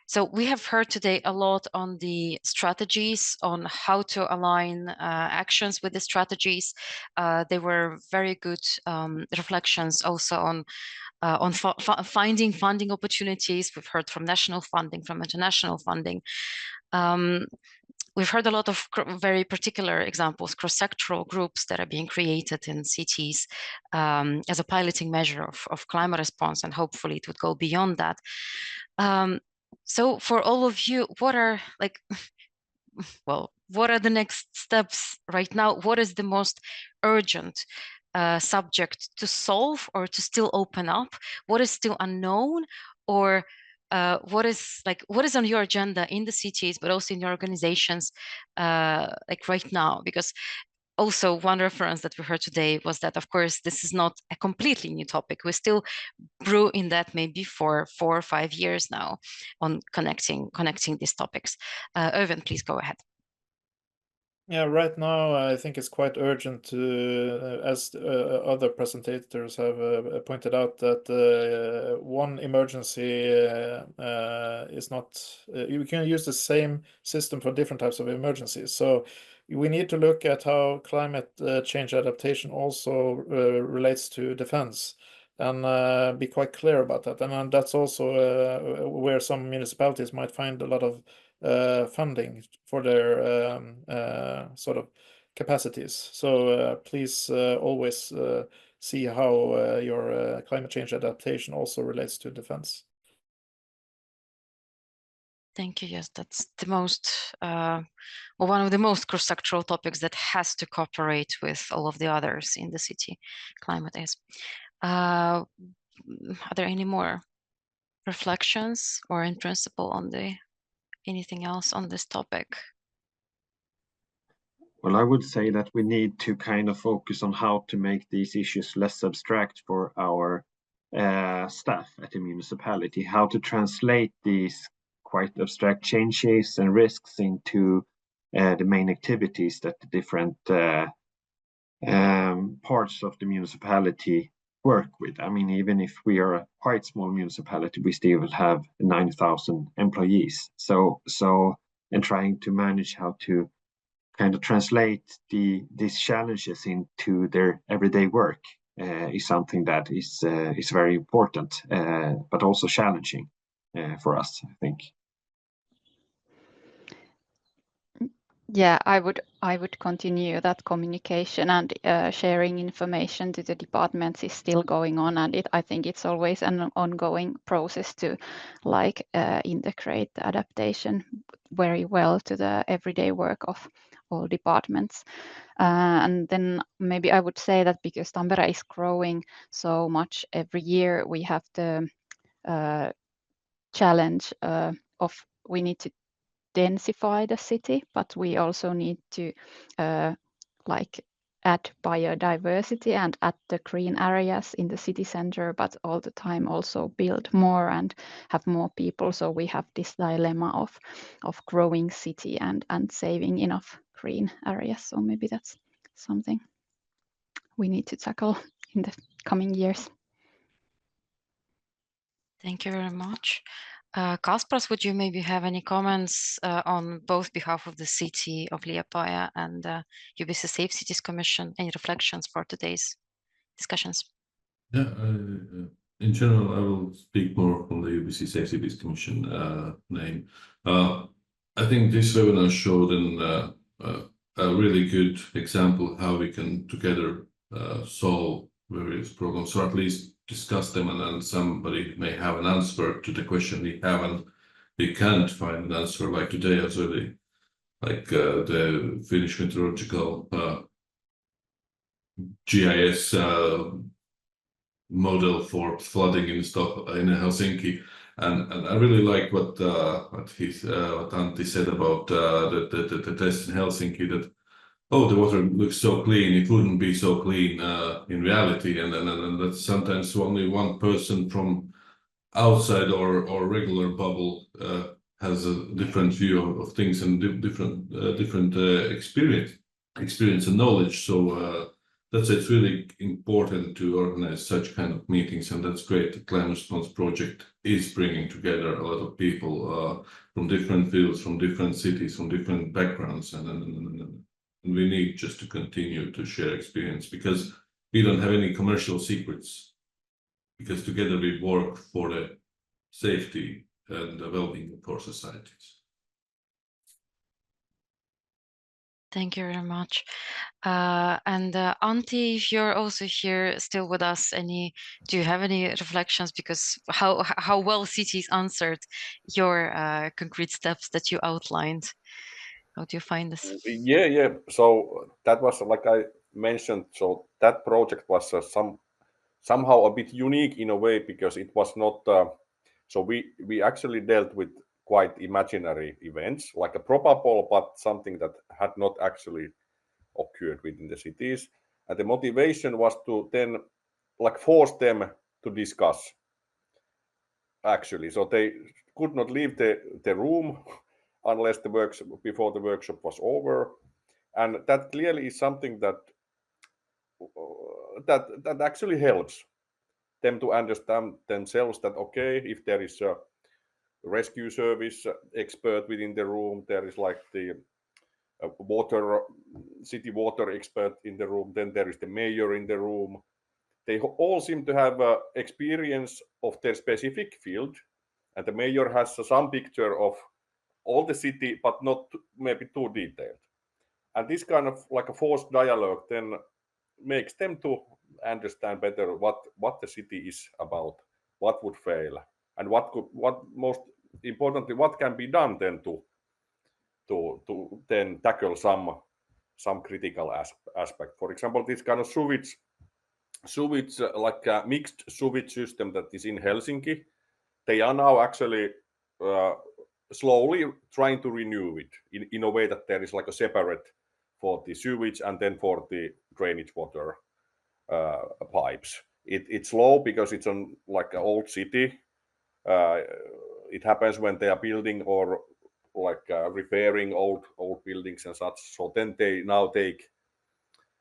So we have heard today a lot on the strategies, on how to align actions with the strategies. They were very good reflections also on finding funding opportunities. We've heard from national funding, from international funding. We've heard a lot of very particular examples, cross-sectoral groups that are being created in cities as a piloting measure of climate response, and hopefully it would go beyond that. So for all of you, what are what are the next steps right now? What is the most urgent subject to solve or to still open up? What is still unknown, or what is on your agenda in the cities, but also in your organizations, right now? Because also one reference that we heard today was that, of course, this is not a completely new topic. We still brew in that maybe for 4 or 5 years now on connecting these topics. Erwin, please go ahead. Yeah, right now I think it's quite urgent to, as other presentators have pointed out, that one emergency is not, you can use the same system for different types of emergencies. So we need to look at how climate change adaptation also relates to defense, and be quite clear about that. And that's also where some municipalities might find a lot of funding for their sort of capacities. So please always see how your climate change adaptation also relates to defense. Thank you. Yes, that's the most, one of the most cross-sectoral topics that has to cooperate with all of the others in the city. Climate is. Are there any more reflections or in principle on anything else on this topic? Well, I would say that we need to kind of focus on how to make these issues less abstract for our staff at the municipality, how to translate these quite abstract changes and risks into the main activities that the different parts of the municipality work with. I mean, even if we are a quite small municipality, we still have 9,000 employees. And trying to manage how to kind of translate these challenges into their everyday work is something that is very important, but also challenging for us, I think. Yeah, I would continue that communication, and sharing information to the departments is still going on, and I think it's always an ongoing process to integrate the adaptation very well to the everyday work of all departments. And then maybe I would say that because Tampere is growing so much every year, we have the challenge of we need to densify the city, but we also need to add biodiversity and add the green areas in the city center, but all the time also build more and have more people. So we have this dilemma of growing city and saving enough green areas. So maybe that's something we need to tackle in the coming years. Thank you very much. Kaspars, would you maybe have any comments on both behalf of the city of Liepāja and UBC Safe Cities Commission? Any reflections for today's discussions? Yeah, in general, I will speak more from the UBC Safe Cities Commission name. I think this webinar showed a really good example how we can together solve various problems, or at least discuss them, and then somebody may have an answer to the question we haven't. We can't find an answer, like today as really, like the Finnish meteorological GIS model for flooding in Helsinki, and I really like what Antti said about the test in Helsinki, that the water looks so clean, it wouldn't be so clean in reality, and that's sometimes only one person from outside or regular bubble has a different view of things and different experience and knowledge. So that's it's really important to organize such kind of meetings, and that's great. The Climate Response Project is bringing together a lot of people from different fields, from different cities, from different backgrounds, and we need just to continue to share experience, because we don't have any commercial secrets, because together we work for the safety and the well-being of our societies. Thank you very much. And Antti, if you're also here still with us, do you have any reflections? Because how well cities answered your concrete steps that you outlined? How do you find this? Yeah. So that was, like I mentioned, so that project was somehow a bit unique in a way, because it was not. So we actually dealt with quite imaginary events, like a probable, but something that had not actually occurred within the cities. And the motivation was to then like force them to discuss, actually. So they could not leave the room unless before the workshop was over. And that clearly is something that actually helps them to understand themselves, that okay, if there is a rescue service expert within the room, there is like the city water expert in the room, then there is the mayor in the room. They all seem to have experience of their specific field, and the mayor has some picture of all the city, but not maybe too detailed. And this kind of like a forced dialogue then makes them to understand better what the city is about, what would fail, and what most importantly, what can be done then to then tackle some critical aspect. For example, this kind of sewage like a mixed sewage system that is in Helsinki, they are now actually slowly trying to renew it in a way that there is like a separate for the sewage and then for the drainage water pipes. It's slow because it's on like an old city. It happens when they are building or like repairing old buildings and such. So then they now take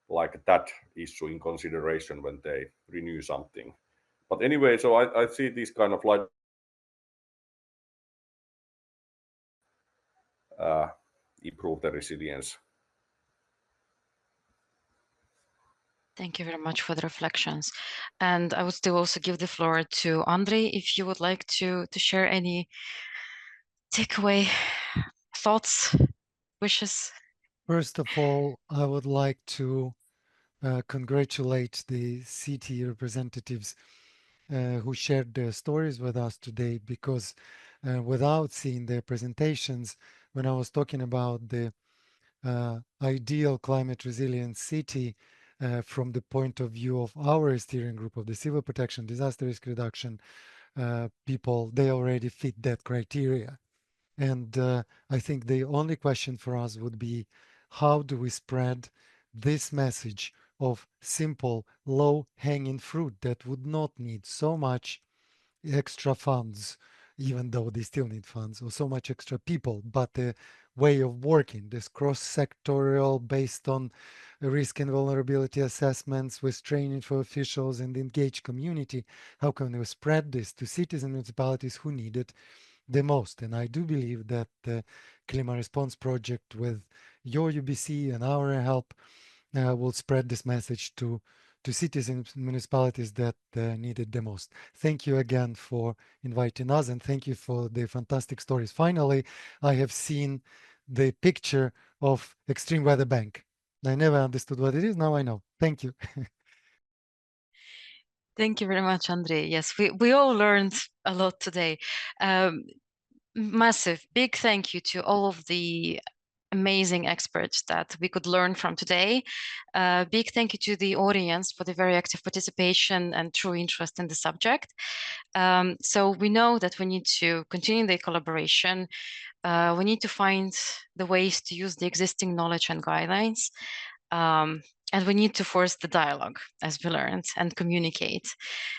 like that issue in consideration when they renew something. But anyway, so I see this kind of like improve the resilience. Thank you very much for the reflections. And I would still also give the floor to Andrei, if you would like to share any takeaway thoughts, wishes. First of all, I would like to congratulate the city representatives who shared their stories with us today, because without seeing their presentations, when I was talking about the ideal climate resilient city from the point of view of our steering group of the civil protection, disaster risk reduction people, they already fit that criteria. And I think the only question for us would be, how do we spread this message of simple, low-hanging fruit that would not need so much extra funds, even though they still need funds, or so much extra people, but a way of working, this cross-sectorial based on risk and vulnerability assessments with training for officials and engaged community. How can we spread this to cities and municipalities who need it the most? And I do believe that the Climate Response Project with your UBC and our help will spread this message to cities and municipalities that need it the most. Thank you again for inviting us, and thank you for the fantastic stories. Finally, I have seen the picture of Extreme Weather Bank. I never understood what it is. Now I know. Thank you. Thank you very much, Andrei. Yes, we all learned a lot today. Massive, big thank you to all of the amazing experts that we could learn from today. Big thank you to the audience for the very active participation and true interest in the subject. So we know that we need to continue the collaboration. We need to find the ways to use the existing knowledge and guidelines. And we need to force the dialogue, as we learned, and communicate.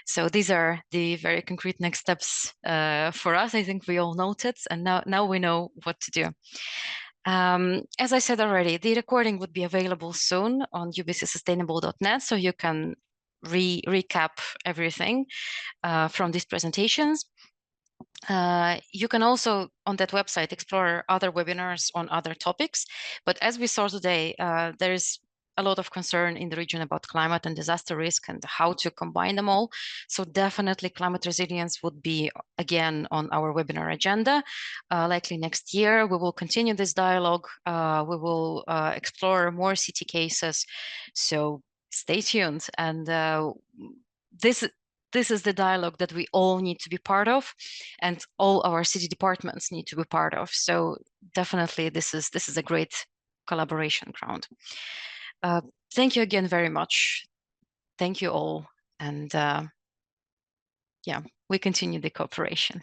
So these are the very concrete next steps for us. I think we all noted, and now we know what to do. As I said already, the recording would be available soon on ubcsustainable.net, so you can recap everything from these presentations. You can also, on that website, explore other webinars on other topics. But as we saw today, there is a lot of concern in the region about climate and disaster risk and how to combine them all. So definitely climate resilience would be, again, on our webinar agenda. Likely next year, we will continue this dialogue. We will explore more city cases. So stay tuned. And this is the dialogue that we all need to be part of, and all our city departments need to be part of. So definitely this is a great collaboration ground. Thank you again very much. Thank you all. And yeah, we continue the cooperation.